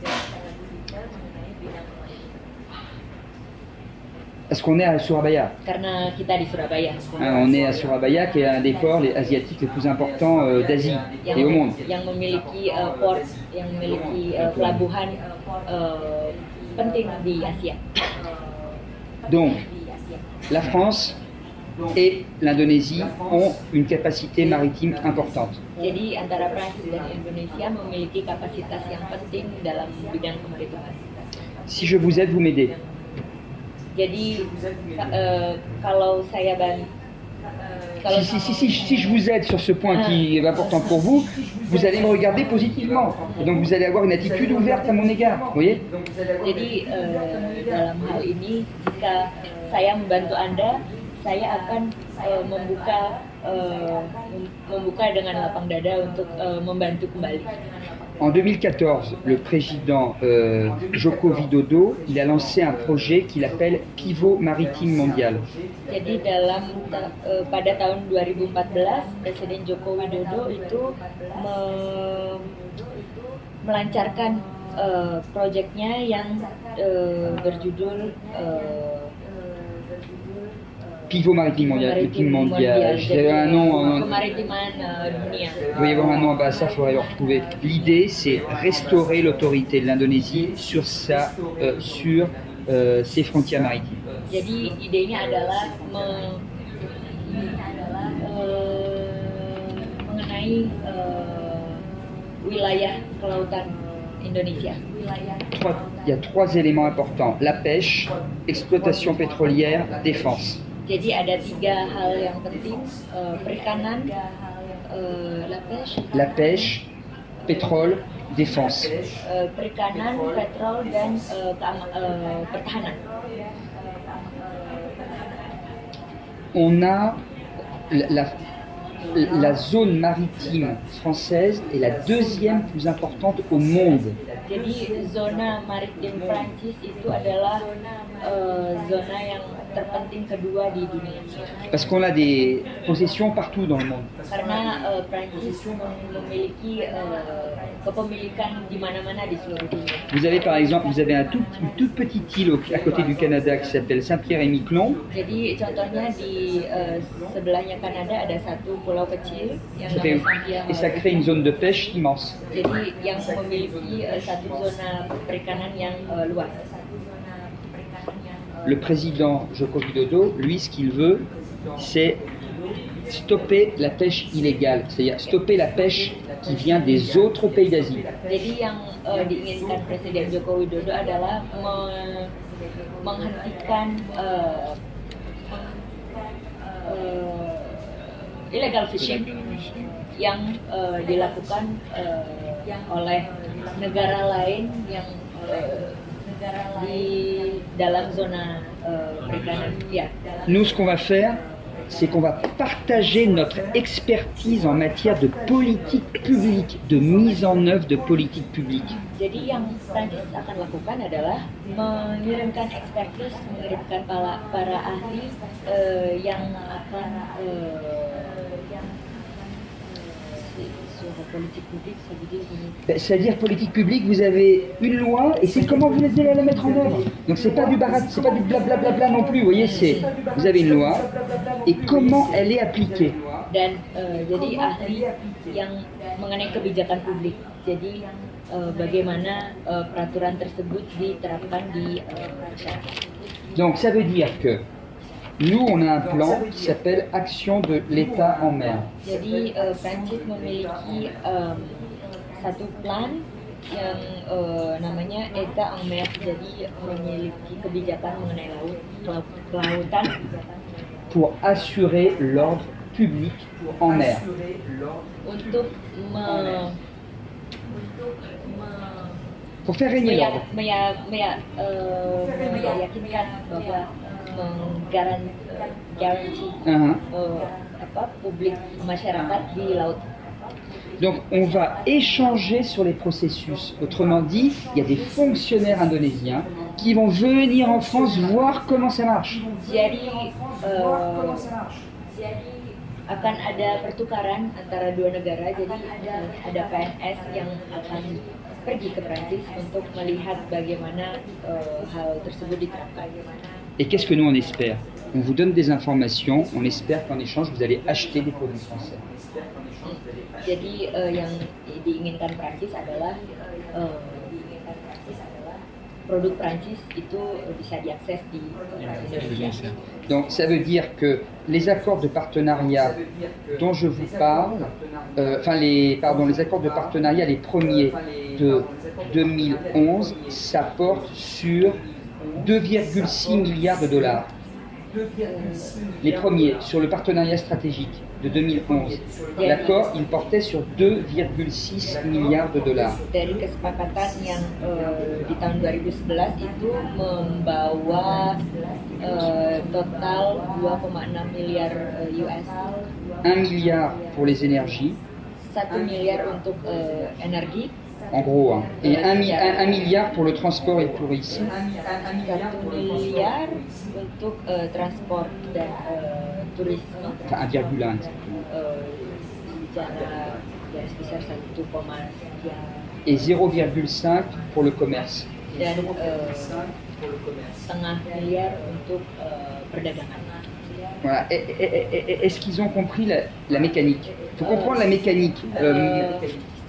Parce qu'on est à Surabaya. Karena kita di Surabaya. On est à Surabaya, qui est un des ports asiatiques les plus importants d'Asie et au monde. Yang memiliki port, yang memiliki pelabuhan penting di Asia. Donc, la France et l'Indonésie ont une capacité maritime importante. Jadi antara Prancis dan Indonesia memiliki kapasitas yang penting dalam bidang kemaritiman. Si je vous aide, vous m'aidez. Jadi kalau saya Si je vous aide sur ce point qui est important pour vous, vous allez me regarder positivement. Et donc vous allez avoir une attitude ouverte à mon égard. Vous voyez? Jadi dalam hal ini jika saya membantu Anda, saya akan membuka dengan lapang dada untuk membantu kembali. En 2014, le président Joko Widodo, il a lancé un projet qu'il appelle Pivot Maritime Mondial. Jadi pada tahun 2014, Presiden Joko Widodo itu melancarkan proyeknya yang berjudul Pivot Maritime Mondial. J'avais un nom. Kemaritiman dunia. Il doit y avoir un nom, ça il faudrait le retrouver. L'idée, c'est restaurer l'autorité de l'Indonésie sur ces frontières maritimes. Jadi idenya adalah mengenai wilayah kelautan Indonesia. Il y a trois éléments importants, la pêche, exploitation pétrolière, défense. Jadi ada 3 hal yang penting, perikanan, La pêche, pétrole, défense. perikanan, petrol, dan pertahanan. On a la zone maritime française est la deuxième plus importante au monde. Jadi zona maritim Prancis itu adalah zona yang terpenting kedua di dunia. Parce qu'on a des possessions partout dans le monde. Karena Prancis memiliki kepemilikan di mana-mana di seluruh dunia. Vous avez par exemple, une toute petite île à côté du Canada qui s'appelle Saint-Pierre-et-Miquelon. Jadi contohnya di sebelahnya Kanada ada satu pulau kecil yang Ça fait- namanya Saint-Pierre. et ça crée une zone de pêche immense. Jadi yang memiliki satu zona perikanan yang luas. Le président Joko Widodo, lui, ce qu'il veut, c'est stopper la pêche illégale, c'est-à-dire stopper la pêche qui vient des autres pays d'Asie. Jadi yang diinginkan Presiden Joko Widodo adalah menghentikan illegal fishing yang dilakukan oleh negara lain yang di dalam zona perikanan. Ya. Nous, ce qu'on va faire, c'est qu'on va partager notre expertise en matière de politique publique, de mise en œuvre de politique publique. Jadi yang Prancis akan lakukan adalah mengirimkan expertise, mengirimkan para ahli yang akan politique publique, ça veut dire C'est-à-dire politique publique, vous avez une loi et c'est comment vous allez la mettre en œuvre. Donc c'est pas du barat, c'est pas du blablabla non plus. Vous voyez, vous avez une loi et comment elle est appliquée. dan jadi ahli yang mengenai kebijakan publik. Jadi bagaimana peraturan tersebut diterapkan di masyarakat. Donc ça veut dire que nous, on a un plan qui s'appelle Action de l'État en mer. Jadi Prancis memiliki satu plan yang namanya État en mer. Jadi memiliki kebijakan mengenai kelautan Pour assurer l'ordre public en mer. untuk Pour faire régner l'ordre. meyakinkan bahwa menggaransi publik masyarakat di laut. Donc on va échanger sur les processus. Autrement dit, il y a des fonctionnaires indonésiens qui vont venir en France voir comment ça marche. Jadi akan ada pertukaran antara dua negara. Jadi ada PNS yang akan pergi ke Prancis untuk melihat bagaimana hal tersebut diterapkan. Et qu'est-ce que nous on espère? On vous donne des informations, on espère qu'en échange vous allez acheter des produits français. Jadi yang diinginkan Prancis adalah produk Prancis itu bisa diakses di Indonesia. Donc ça veut dire que les accords de partenariat dont je vous parle, les accords de partenariat, les premiers de 2011, ça porte sur 2,6 milliards de dollars. Les premiers, sur le partenariat stratégique de 2011. L'accord, il portait sur 2,6 milliards de dollars. Dari kesepakatan yang di tahun 2011 itu membawa total 2,6 miliar US. 1 milliard pour les énergies, 1 miliar untuk energi, en gros, hein. Et 1 milliard pour le transport et le tourisme. 1 miliar untuk transport dan turisme. Enfin 1,1 exactement. Secara garis besar 1,3 Et 0,5 pour le commerce. dan setengah miliar untuk perdagangan. Voilà. Est-ce qu'ils ont compris la mécanique? Il faut comprendre la mécanique.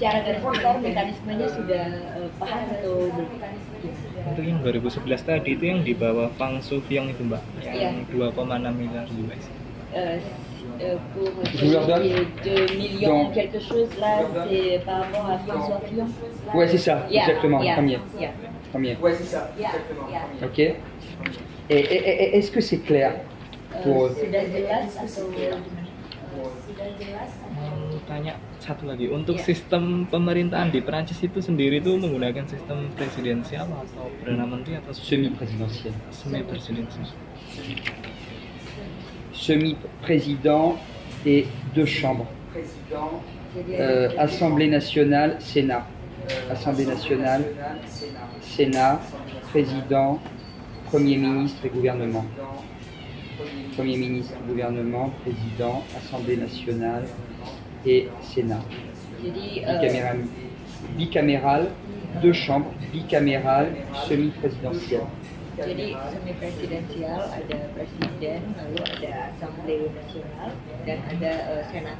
Secara garis besar mekanismenya sudah paham atau belum? Untuk yang 2011 tadi itu yang di bawah Fang Sufyong itu Mbak, yang 2,6 miliar US. Pour Je vous leur donne. celui de 2 millions Donc- quelque chose là, c'est par rapport à François Fillon. Ouais, c'est ça, exactement, premier. Yeah. Premier. Yeah. Ok. Et est-ce que c'est clair pour eux? Sudah jelas atau Tanya satu lagi, untuk Iya. sistem pemerintahan di Perancis itu sendiri itu menggunakan sistem presidensial atau perdana menteri atau Semi-présidentiel. semi presidensial? Semi-président et 2 chambres. jadi ada Assemblée nationale, Sénat. Assemblée nationale, Sénat, président, Premier ministre et gouvernement. Premier ministre, gouvernement, président, Assemblée nationale et Sénat. jadi Bicaméral, 2 chambres, bicaméral, semi-présidentiel. jadi semi presidensial, ada presiden, lalu ada Assemblée nasional dan ada senat.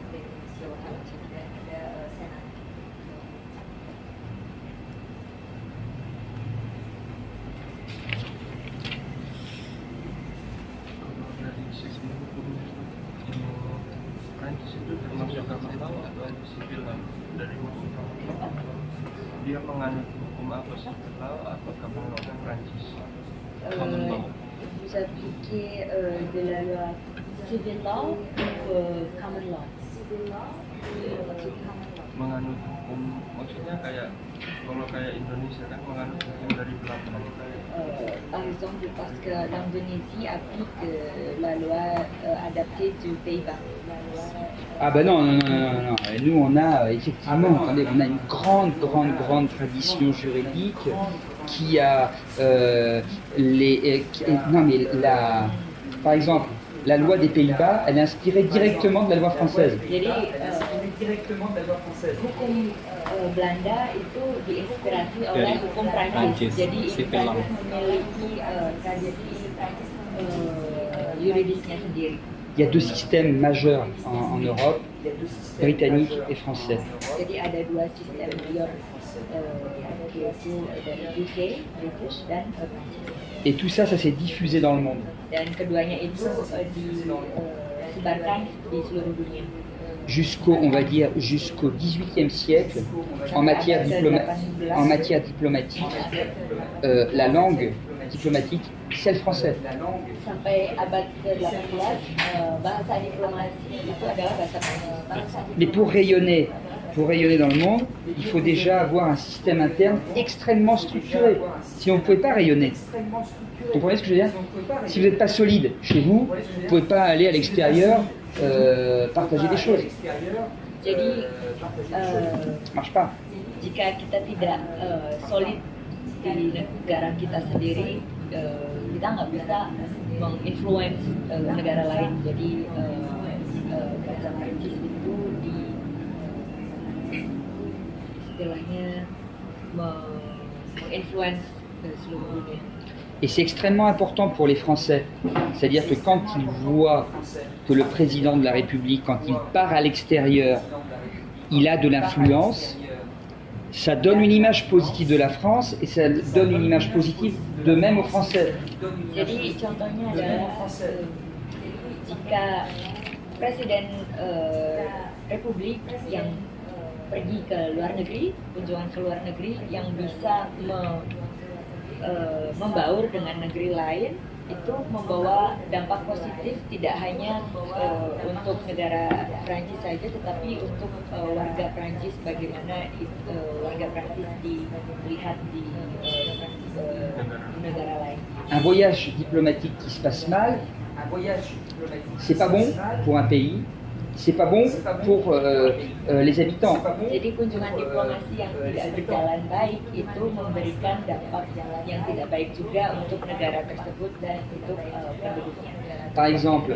Kalau dari sisi hukumnya itu, Prancis itu termasuk common law atau civil law? Dari hukum dia menganut hukum apa, civil law atau common law Prancis? Common law. Vous appliquez de la loi civil law ou common law? Menganut hukum, maksudnya kayak kalau kayak Indonesia kan menganut hukum dari belakang kayak Par exemple, parce que l'Indonésie applique la loi adaptée du Pays-Bas. Ah ben non, non, non, non, non, non. Nous on a effectivement, attendez, on a une grande tradition juridique qui a non mais par exemple, la loi des Pays-Bas, elle est inspirée directement de la loi française. Jadi hukum Belanda itu diinspirasi oleh Dari hukum Prancis. Prancis, Jadi civil law. Prancis memiliki tradisi yuridisnya sendiri. Il y a 2 systèmes majeurs en Europe, britannique et français. Jadi ada 2 sistem mayor yaitu dari UK, British dan Prancis. Et tout ça, ça s'est diffusé dans le monde. Dan keduanya itu disebarkan di seluruh dunia. On va dire, jusqu'au XVIIIe siècle, en matière diplomatique, la langue diplomatique, c'est le français. Sampai abad ke-18, bahasa diplomasi itu adalah bahasa Prancis. Mais pour rayonner dans le monde, il faut déjà avoir un système interne extrêmement structuré. Sinon, vous ne pouvez pas rayonner. Vous comprenez ce que je veux dire? Si vous n'êtes pas solide chez vous, vous ne pouvez pas aller à l'extérieur partager des choses. Jadi Ça marche pas. jika kita tidak solid di negara kita sendiri, kita nggak bisa menginfluence negara lain. Jadi bahasa Prancis itu istilahnya menginfluence seluruh dunia. Et c'est extrêmement important pour les Français. C'est-à-dire que quand ils voient que le président de la République, quand il part à l'extérieur, il a de l'influence, ça donne une image positive de la France et ça donne une image positive de même aux Français. Jadi contohnya adalah jika presiden Republik yang pergi ke luar negeri, kunjungan ke luar negeri yang bisa membaur dengan negeri lain, itu membawa dampak positif tidak hanya untuk negara Prancis saja, tetapi untuk warga Prancis, bagaimana warga Prancis dilihat di negara lain. Un voyage diplomatique qui se passe mal, c'est pas bon pour un pays, c'est pas bon pour les habitants. Jadi kunjungan diplomasi yang tidak berjalan baik itu memberikan dampak yang tidak baik juga untuk negara tersebut dan untuk penduduknya. Par exemple,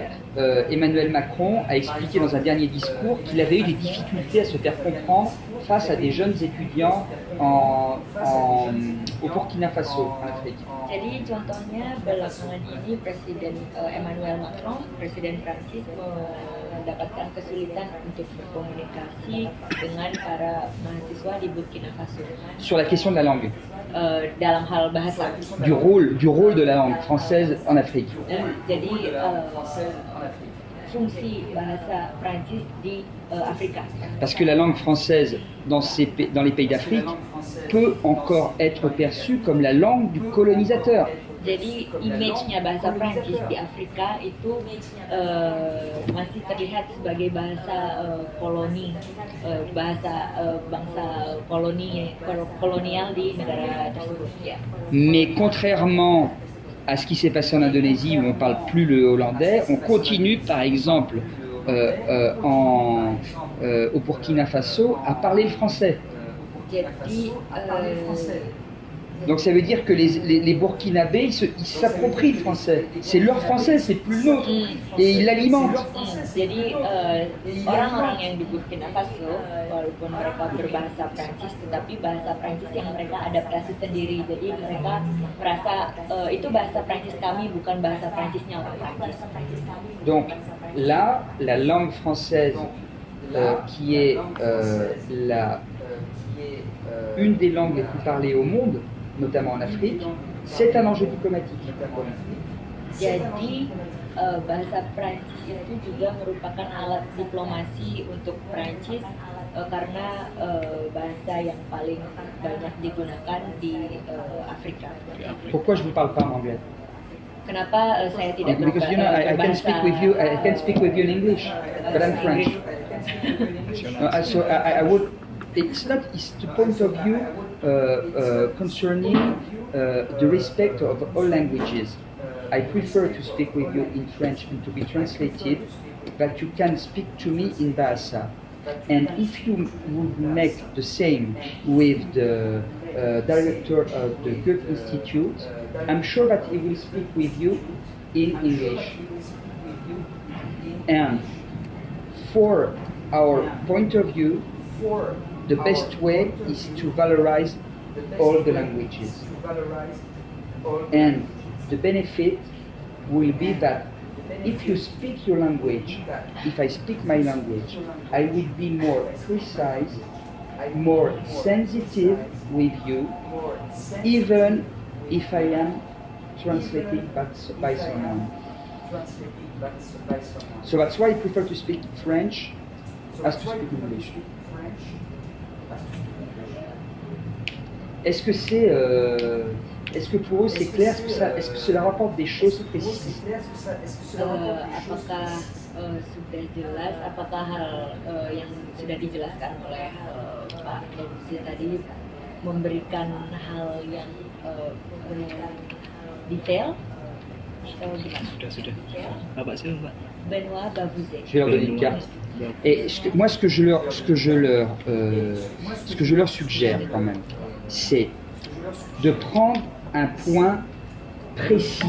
Emmanuel Macron a expliqué dans un dernier discours qu'il avait eu des difficultés à se faire comprendre face à des jeunes étudiants au Burkina Faso, en Afrique. Jadi contohnya belakangan ini Presiden Emmanuel Macron, Presiden Prancis mendapatkan kesulitan untuk berkomunikasi dengan para mahasiswa di Burkina Faso sur la question de la langue, dalam hal bahasa. du rôle de la langue française en Afrique. Jadi fungsi bahasa Prancis di Afrika. Parce que la langue française dans les pays d'Afrique peut encore être perçue comme la langue du colonisateur. Jadi image-nya bahasa Prancis di Afrika itu masih terlihat sebagai bahasa koloni, bahasa bangsa kolonial di negara tersebut. Ya. Mais contrairement à ce qui s'est passé en Indonésie où on ne parle plus le hollandais, on continue par exemple au Burkina Faso à parler le français. Jadi Donc ça veut dire que les Burkinabés, ils s'approprient le français. C'est leur français, c'est plus le nôtre. Et ils l'alimentent. Jadi orang-orang yang di Burkina Faso, walaupun mereka berbahasa Prancis, tetapi bahasa Prancis yang mereka adaptasi sendiri. Jadi mereka merasa itu bahasa Prancis kami, bukan bahasa Prancisnya orang Prancis. Donc là, la langue française, qui est une des langues les plus parlées au monde, notamment en Afrique, c'est un enjeu diplomatique. Jadi bahasa Prancis itu juga merupakan alat diplomasi untuk Prancis karena bahasa yang paling banyak digunakan di Afrika. Pourquoi je ne vous parle pas en anglais? Kenapa saya tidak Because you know, I can speak with you. I can speak with you in English, but I'm French. So I would. It's not. It's the point of view concerning the respect of all languages. I prefer to speak with you in French and to be translated, but you can speak to me in Bahasa. And if you would make the same with the director of the Goethe Institute, I'm sure that he will speak with you in English. And for our point of view, the best way is to valorize all the languages. And the benefit will be that if you speak your language, if I speak my language, I will be more precise, more sensitive with you, even if I am translated by someone. So that's why I prefer to speak French as to speak English. Est-ce que pour eux c'est clair? Est-ce que cela rapporte des choses précises? Apakah sudah jelas? Apakah hal yang sudah dijelaskan oleh Pak Produksi tadi memberikan hal yang detail? Sudah. Bapak siapa, Pak? Benoît Bavouzet. Je vais leur donner une carte. Et moi, ce que je leur suggère quand même, c'est de prendre un point précis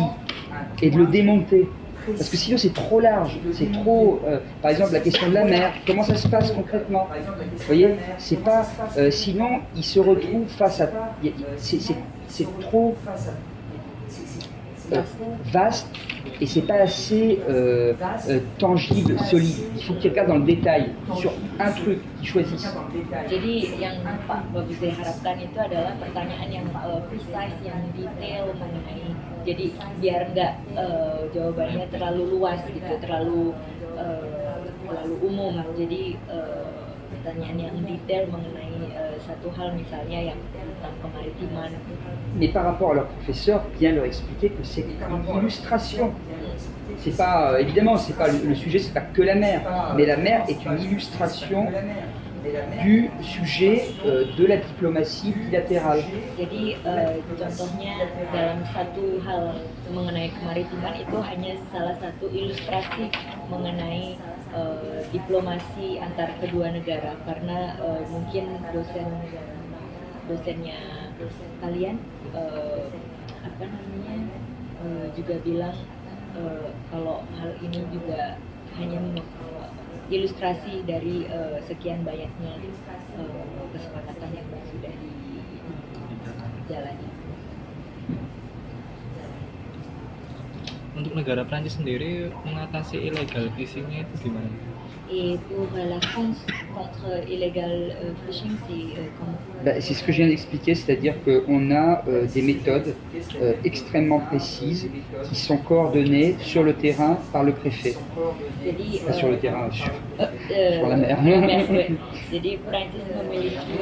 et de le démonter. Parce que sinon c'est trop large, c'est trop. Par exemple, la question de la mer, comment ça se passe concrètement? Vous voyez, c'est pas. Sinon, ils se retrouvent face à. C'est trop vaste et c'est pas assez tangible, solide. Il faut qu'ils regardent dans le détail sur un truc, qu'ils choisissent. Jadi yang Pak Bavouzet harapkan itu adalah pertanyaan yang precise, yang detail mengenai. Jadi biar nggak jawabannya terlalu luas gitu, terlalu umum. Jadi pertanyaan yang detail mengenai satu hal misalnya yang tentang kemaritiman. Mais par rapport à leur professeur, bien leur expliquer que c'est une illustration. C'est pas évidemment, c'est pas le sujet, c'est pas que la mer, mais la mer est une illustration du sujet de la diplomatie bilatérale. Jadi contohnya dalam satu hal mengenai kemaritiman itu hanya salah satu ilustrasi mengenai diplomasi antar kedua negara, karena mungkin dosennya kalian juga bilang kalau hal ini juga hanya ilustrasi dari sekian banyaknya kesepakatan yang sudah dijalani. Untuk negara Prancis sendiri mengatasi illegal fishing-nya itu gimana? Et pour la France contre illegal fishing, c'est comment? C'est ce que je viens d'expliquer, c'est-à-dire qu'on a des méthodes extrêmement précises qui sont coordonnées sur le terrain par le préfet. Jadi Pas sur le terrain, sur la mer. Jadi Prancis memiliki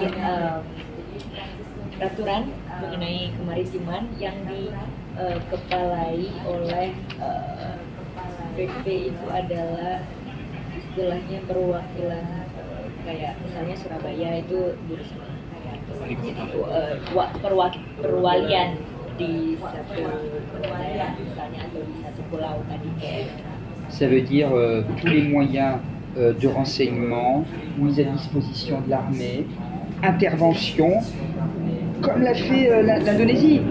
peraturan mengenai kemaritiman yang dikepalai oleh PP itu adalah istilahnya perwakilan kayak misalnya Surabaya itu Bu Risma perwalian di satu daerah misalnya atau di satu pulau tadi kayak Ça veut dire tous les moyens de renseignement, mise à disposition de l'armée, intervention, comme l'a fait l'Indonésie.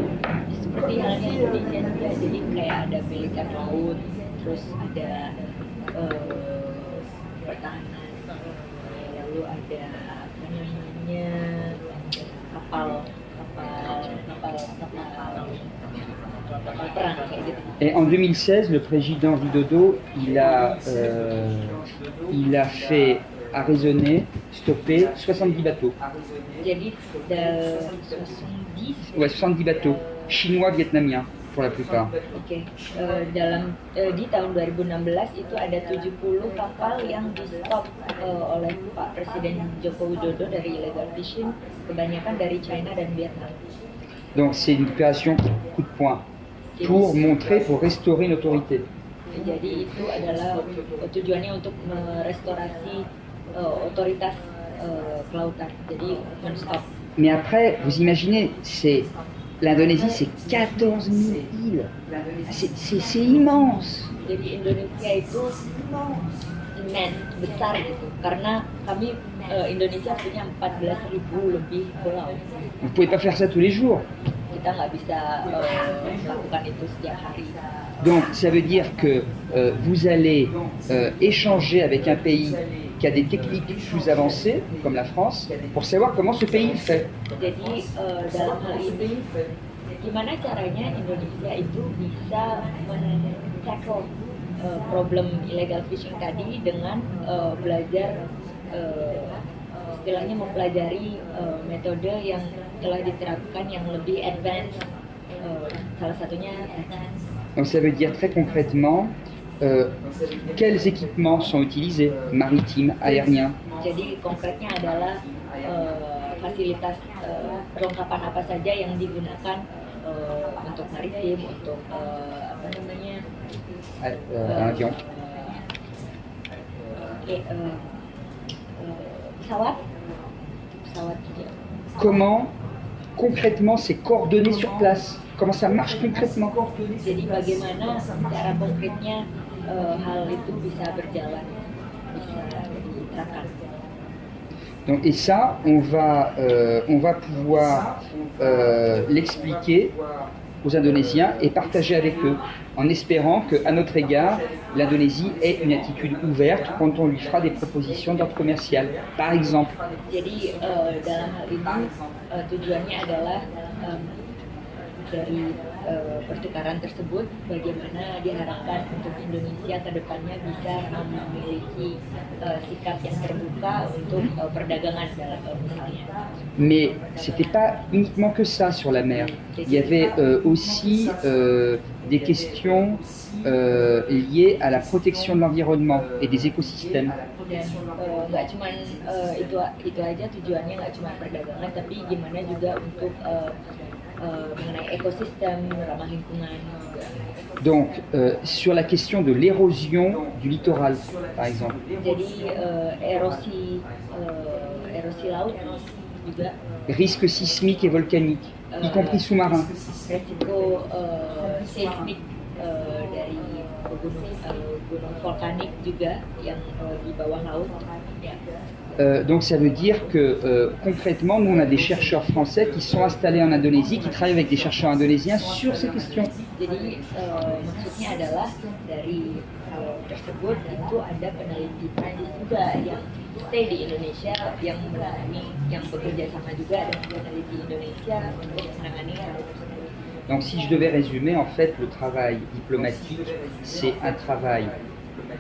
seperti halnya Indonesia juga, jadi kayak ada militan laut, terus ada pertahanan, lalu ada apa namanya kapal perang kayak gitu. Et en 2016, le président Widodo, il a fait arraisonner, stopper 70 bateaux. Jadi 70 Ouais, 70 bateaux, chinois, vietnamiens, pour la plupart. Oke, di tahun 2016 itu ada 70 kapal yang di stop oleh Pak Presiden Joko Widodo dari illegal fishing, kebanyakan dari China dan Vietnam. Donc c'est une opération coup de poing pour montrer, pour restaurer une autorité. Jadi itu adalah tujuannya untuk merestorasi otoritas kelautan. Jadi men-stop. Mais après, vous imaginez, l'Indonésie, c'est 14 000 îles. C'est immense. Jadi Indonesia itu immense, besar gitu. Karena kami Indonesia punya 14.000 lebih pulau. Vous ne pouvez pas faire ça tous les jours. Kita nggak bisa melakukan itu setiap hari. Donc ça veut dire que vous allez échanger avec un pays qui a des techniques plus avancées, comme la France, pour savoir comment ce pays fait. Jadi dalam hal ini, gimana caranya Indonesia itu bisa men-tackle problem illegal fishing tadi dengan belajar istilahnya mempelajari metode yang telah diterapkan yang lebih advance, salah satunya Donc ça veut dire très concrètement quels équipements sont utilisés, maritimes, aériens. jadi konkretnya adalah fasilitas perlengkapan apa saja yang digunakan untuk maritim, untuk apa namanya Avion. pesawat juga. Comment concrètement c'est coordonné sur place? Comment ça marche concrètement? Jadi bagaimana cara konkretnya hal itu bisa berjalan, bisa diterapkan. Donc, et ça, on va pouvoir l'expliquer aux Indonésiens et partager avec eux, en espérant qu'à notre égard, l'Indonésie ait une attitude ouverte quand on lui fera des propositions d'ordre commercial, par exemple. Jadi dalam hal ini tujuannya adalah dari pertukaran tersebut bagaimana diharapkan untuk Indonesia ke depannya bisa memiliki sikap yang terbuka untuk perdagangan dalam misalnya. Mais c'était pas uniquement que ça sur la mer. Il y avait aussi des questions liées à la protection de l'environnement et des écosystèmes. Dan nggak cuma itu aja tujuannya, nggak cuma perdagangan tapi gimana juga untuk mengenai ekosistem, ramah lingkungan. Donc, sur la question de l'érosion du littoral, par exemple. Jadi erosi laut juga. Risque sismique et volcanique, y compris sous-marin. Resiko seismik dari gunung vulkanik juga yang di bawah laut. Ya. Donc ça veut dire que concrètement, nous on a des chercheurs français qui sont installés en Indonésie, qui travaillent avec des chercheurs indonésiens sur ces questions. Jadi maksudnya adalah dari tersebut itu ada peneliti Prancis juga yang stay di Indonesia yang menangani, yang bekerja sama juga dengan peneliti Indonesia untuk menangani hal tersebut. Donc si je devais résumer, en fait, le travail diplomatique, c'est un travail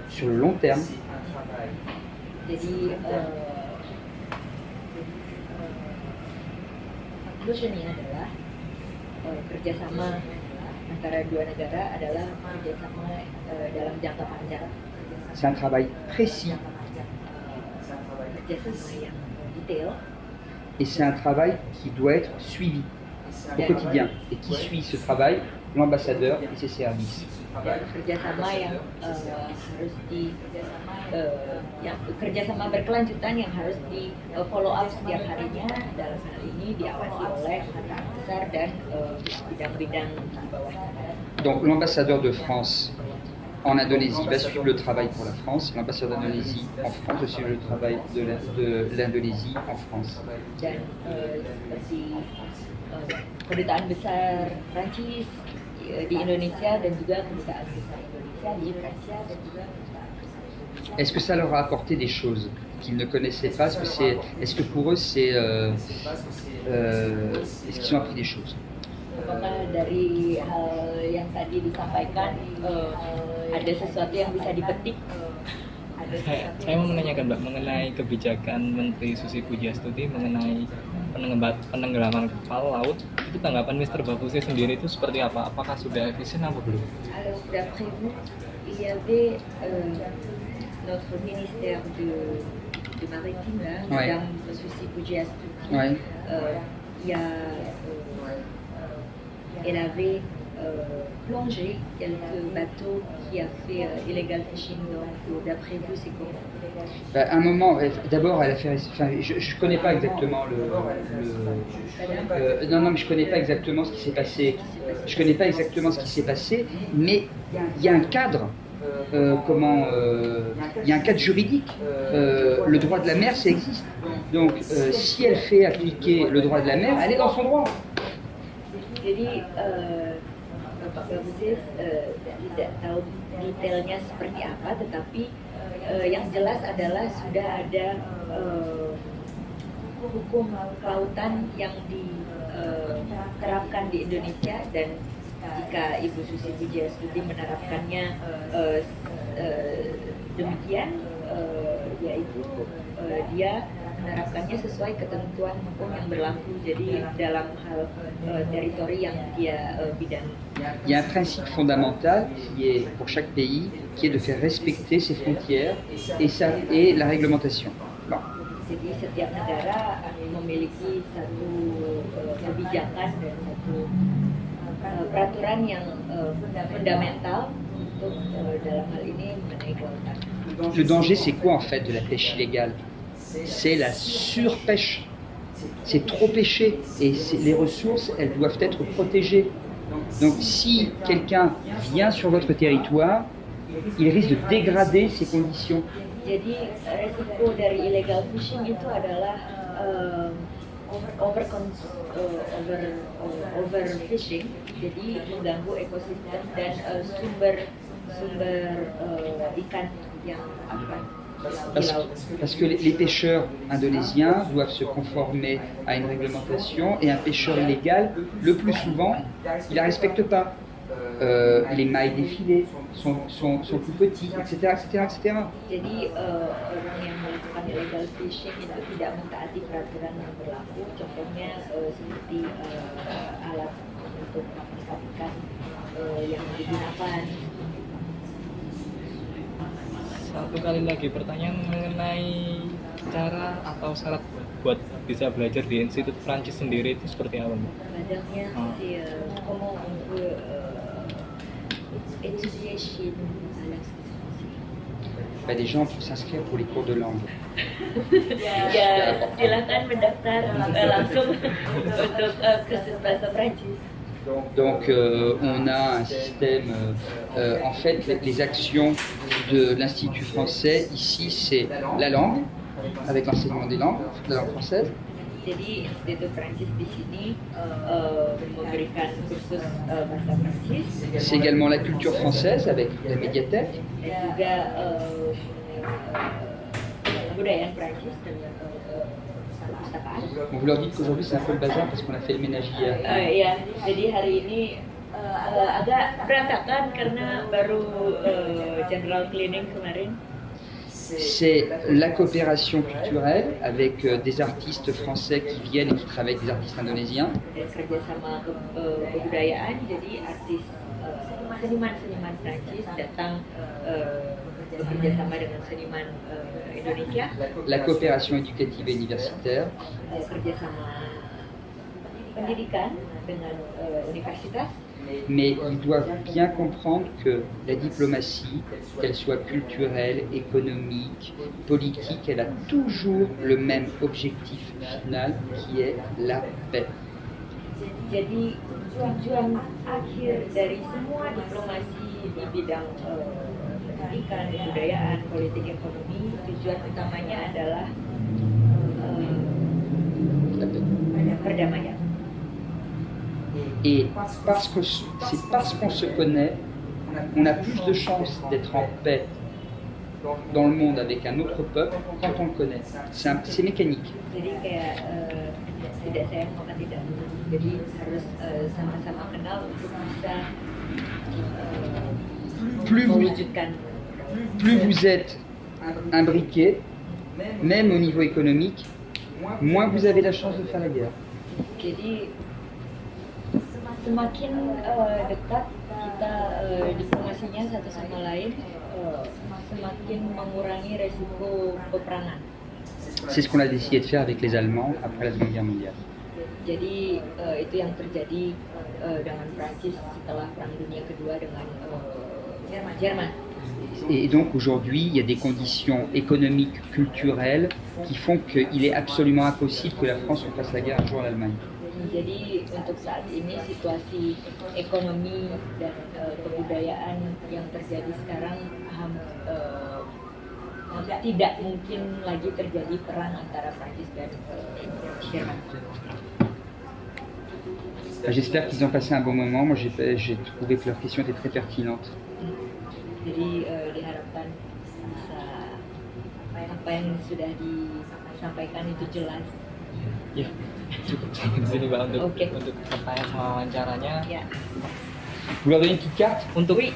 sur le long terme, Jadi conclusionnya adalah kerjasama antara dua negara adalah kerjasama dalam jangka panjang. c'est un travail précis Kerjasama yang detail et c'est un travail qui doit être suivi au quotidien. Et qui suit ce travail? L'ambassadeur et ses services. dan kerjasama yang harus yang kerjasama berkelanjutan yang harus di follow up setiap harinya, dalam hal ini diawasi oleh duta besar dan bidang-bidang di bawahnya. Donc l'ambassadeur de France en Indonésie va suivre le travail pour la France, l'ambassadeur d'Indonésie en France va suivre le travail de l'Indonésie en France. Dan seperti kedutaan besar Prancis di Indonesia dan juga kedutaan besar Indonesia di Prancis dan juga kedutaan besar. Est-ce que ça leur a apporté des choses qu'ils ne connaissaient pas? Est-ce que pour eux c'est est-ce qu'ils ont appris des choses? Apakah dari hal yang tadi disampaikan ada sesuatu yang bisa dipetik? Saya mau menanyakan Mbak mengenai kebijakan Menteri Susi Pujiastuti mengenai penenggelaman kapal laut, itu tanggapan Mr. Bapuse sendiri itu seperti apa? Apakah sudah efisien apa belum? Alors d'après vous, il y avait notre ministère de maritime là, Ouais. Madame Susi Pujiastuti, Ouais. Elle avait plongé quelques bateaux qui a fait illegal fishing. Donc d'après vous, c'est comment? Bah, à un moment, d'abord, elle a fait. Enfin, je connais pas exactement non, mais je connais pas exactement ce qui s'est passé. Je connais pas exactement ce qui s'est passé, mais il y a un cadre. Il y a un cadre juridique. Le droit de la mer, ça existe. Donc, si elle fait appliquer le droit de la mer, elle est dans son droit. Jadi Pak Bapuse tidak tahu detailnya seperti apa, tetapi yang jelas adalah sudah ada hukum kelautan yang diterapkan di Indonesia, dan jika Ibu Susi Pujiastuti menerapkannya demikian, yaitu dia menerapkannya sesuai ketentuan hukum yang berlaku, jadi dalam hal teritori yang dia bidang. Il y a un principe fondamental qui est pour chaque pays, qui est de faire respecter ses frontières et la réglementation. Bon. Jadi setiap negara memiliki satu kebijakan dan satu peraturan yang fundamental untuk dalam hal ini mengenai kelautan. Le danger, c'est quoi en fait de la pêche illégale? C'est la surpêche. C'est trop pêcher et les ressources, elles doivent être protégées. Donc si quelqu'un vient sur votre territoire, il risque de dégrader ses conditions. Jadi resiko dari illegal fishing itu adalah overfishing, jadi mengganggu ekosistem dan sumber ikan yang Parce que les pêcheurs indonésiens doivent se conformer à une réglementation et un pêcheur illégal, le plus souvent, il ne la respecte pas. Les mailles des filets sont plus petits, etc. Jadi orang yang melakukan illegal fishing itu tidak mentaati peraturan yang berlaku. Contohnya seperti alat untuk menangkap ikan yang digunakan. Satu kali lagi pertanyaan mengenai cara atau syarat buat bisa belajar di Institut Prancis sendiri itu seperti apa, Mbak? Belajarnya comment on peut étudier chez nous à l'Institut. Des gens peuvent s'inscrire pour les cours de langue. Ya, silakan mendaftar langsung untuk kursus bahasa Prancis. Donc on a un système, en fait les actions de l'Institut français ici c'est la langue, avec l'enseignement des langues, de la langue française. Jadi Institut Prancis di sini memberikan kursus bahasa Prancis. C'est également la culture française avec la médiathèque. Dan juga kebudayaan Prancis dengan perpustakaan. Bon, vous leur dites qu'aujourd'hui c'est un peu le bazar parce qu'on a fait le ménage hier. Ya, jadi hari ini agak berantakan karena baru general cleaning kemarin. C'est la coopération culturelle avec des artistes français qui viennent et qui travaillent avec des artistes indonésiens. Dan kerjasama kebudayaan, jadi artis seniman-seniman Prancis datang bekerja sama dengan seniman Indonesia. La coopération éducative et universitaire. Kerjasama pendidikan dengan universitas. Mais ils doivent bien comprendre que la diplomatie, qu'elle soit culturelle, économique, politique, elle a toujours le même objectif final qui est la paix. Jadi tujuan akhir dari semua diplomasi di bidang pendidikan, kebudayaan, politik, ekonomi, tujuan utamanya adalah La paix. perdamaian. Et c'est parce qu'on se connaît, on a plus de chances d'être en paix dans le monde avec un autre peuple quand on le connaît. C'est mécanique. Jadi kayak tidak sayang maka tidak. Jadi harus sama-sama kenal untuk bisa Plus vous, mewujudkan. plus vous êtes imbriqué, même au niveau économique, moins vous avez la chance de faire la guerre. Jadi semakin dekat kita diplomasinya satu sama lain, semakin mengurangi resiko peperangan. C'est ce qu'on a décidé de faire avec les Allemands après la Seconde Guerre mondiale. Jadi itu yang terjadi dengan Prancis setelah Perang Dunia Kedua dengan Jerman. Et donc aujourd'hui, il y a des conditions économiques, culturelles qui font qu'il est absolument impossible que la France refasse la guerre un jour à l'Allemagne. Jadi untuk saat ini situasi ekonomi dan kebudayaan yang terjadi sekarang tidak mungkin lagi terjadi perang antara Prancis dan Jerman. J'espère qu'ils ont passé un bon moment. Moi, j'ai trouvé que leurs questions étaient très pertinentes. Jadi diharapkan bisa apa yang sudah disampaikan itu jelas. Ya, cukup sampai di sini Mbak untuk Oke. untuk pertanyaan sama wawancaranya. Ya, Vous leur donnez une petite carte? Untuk Oui.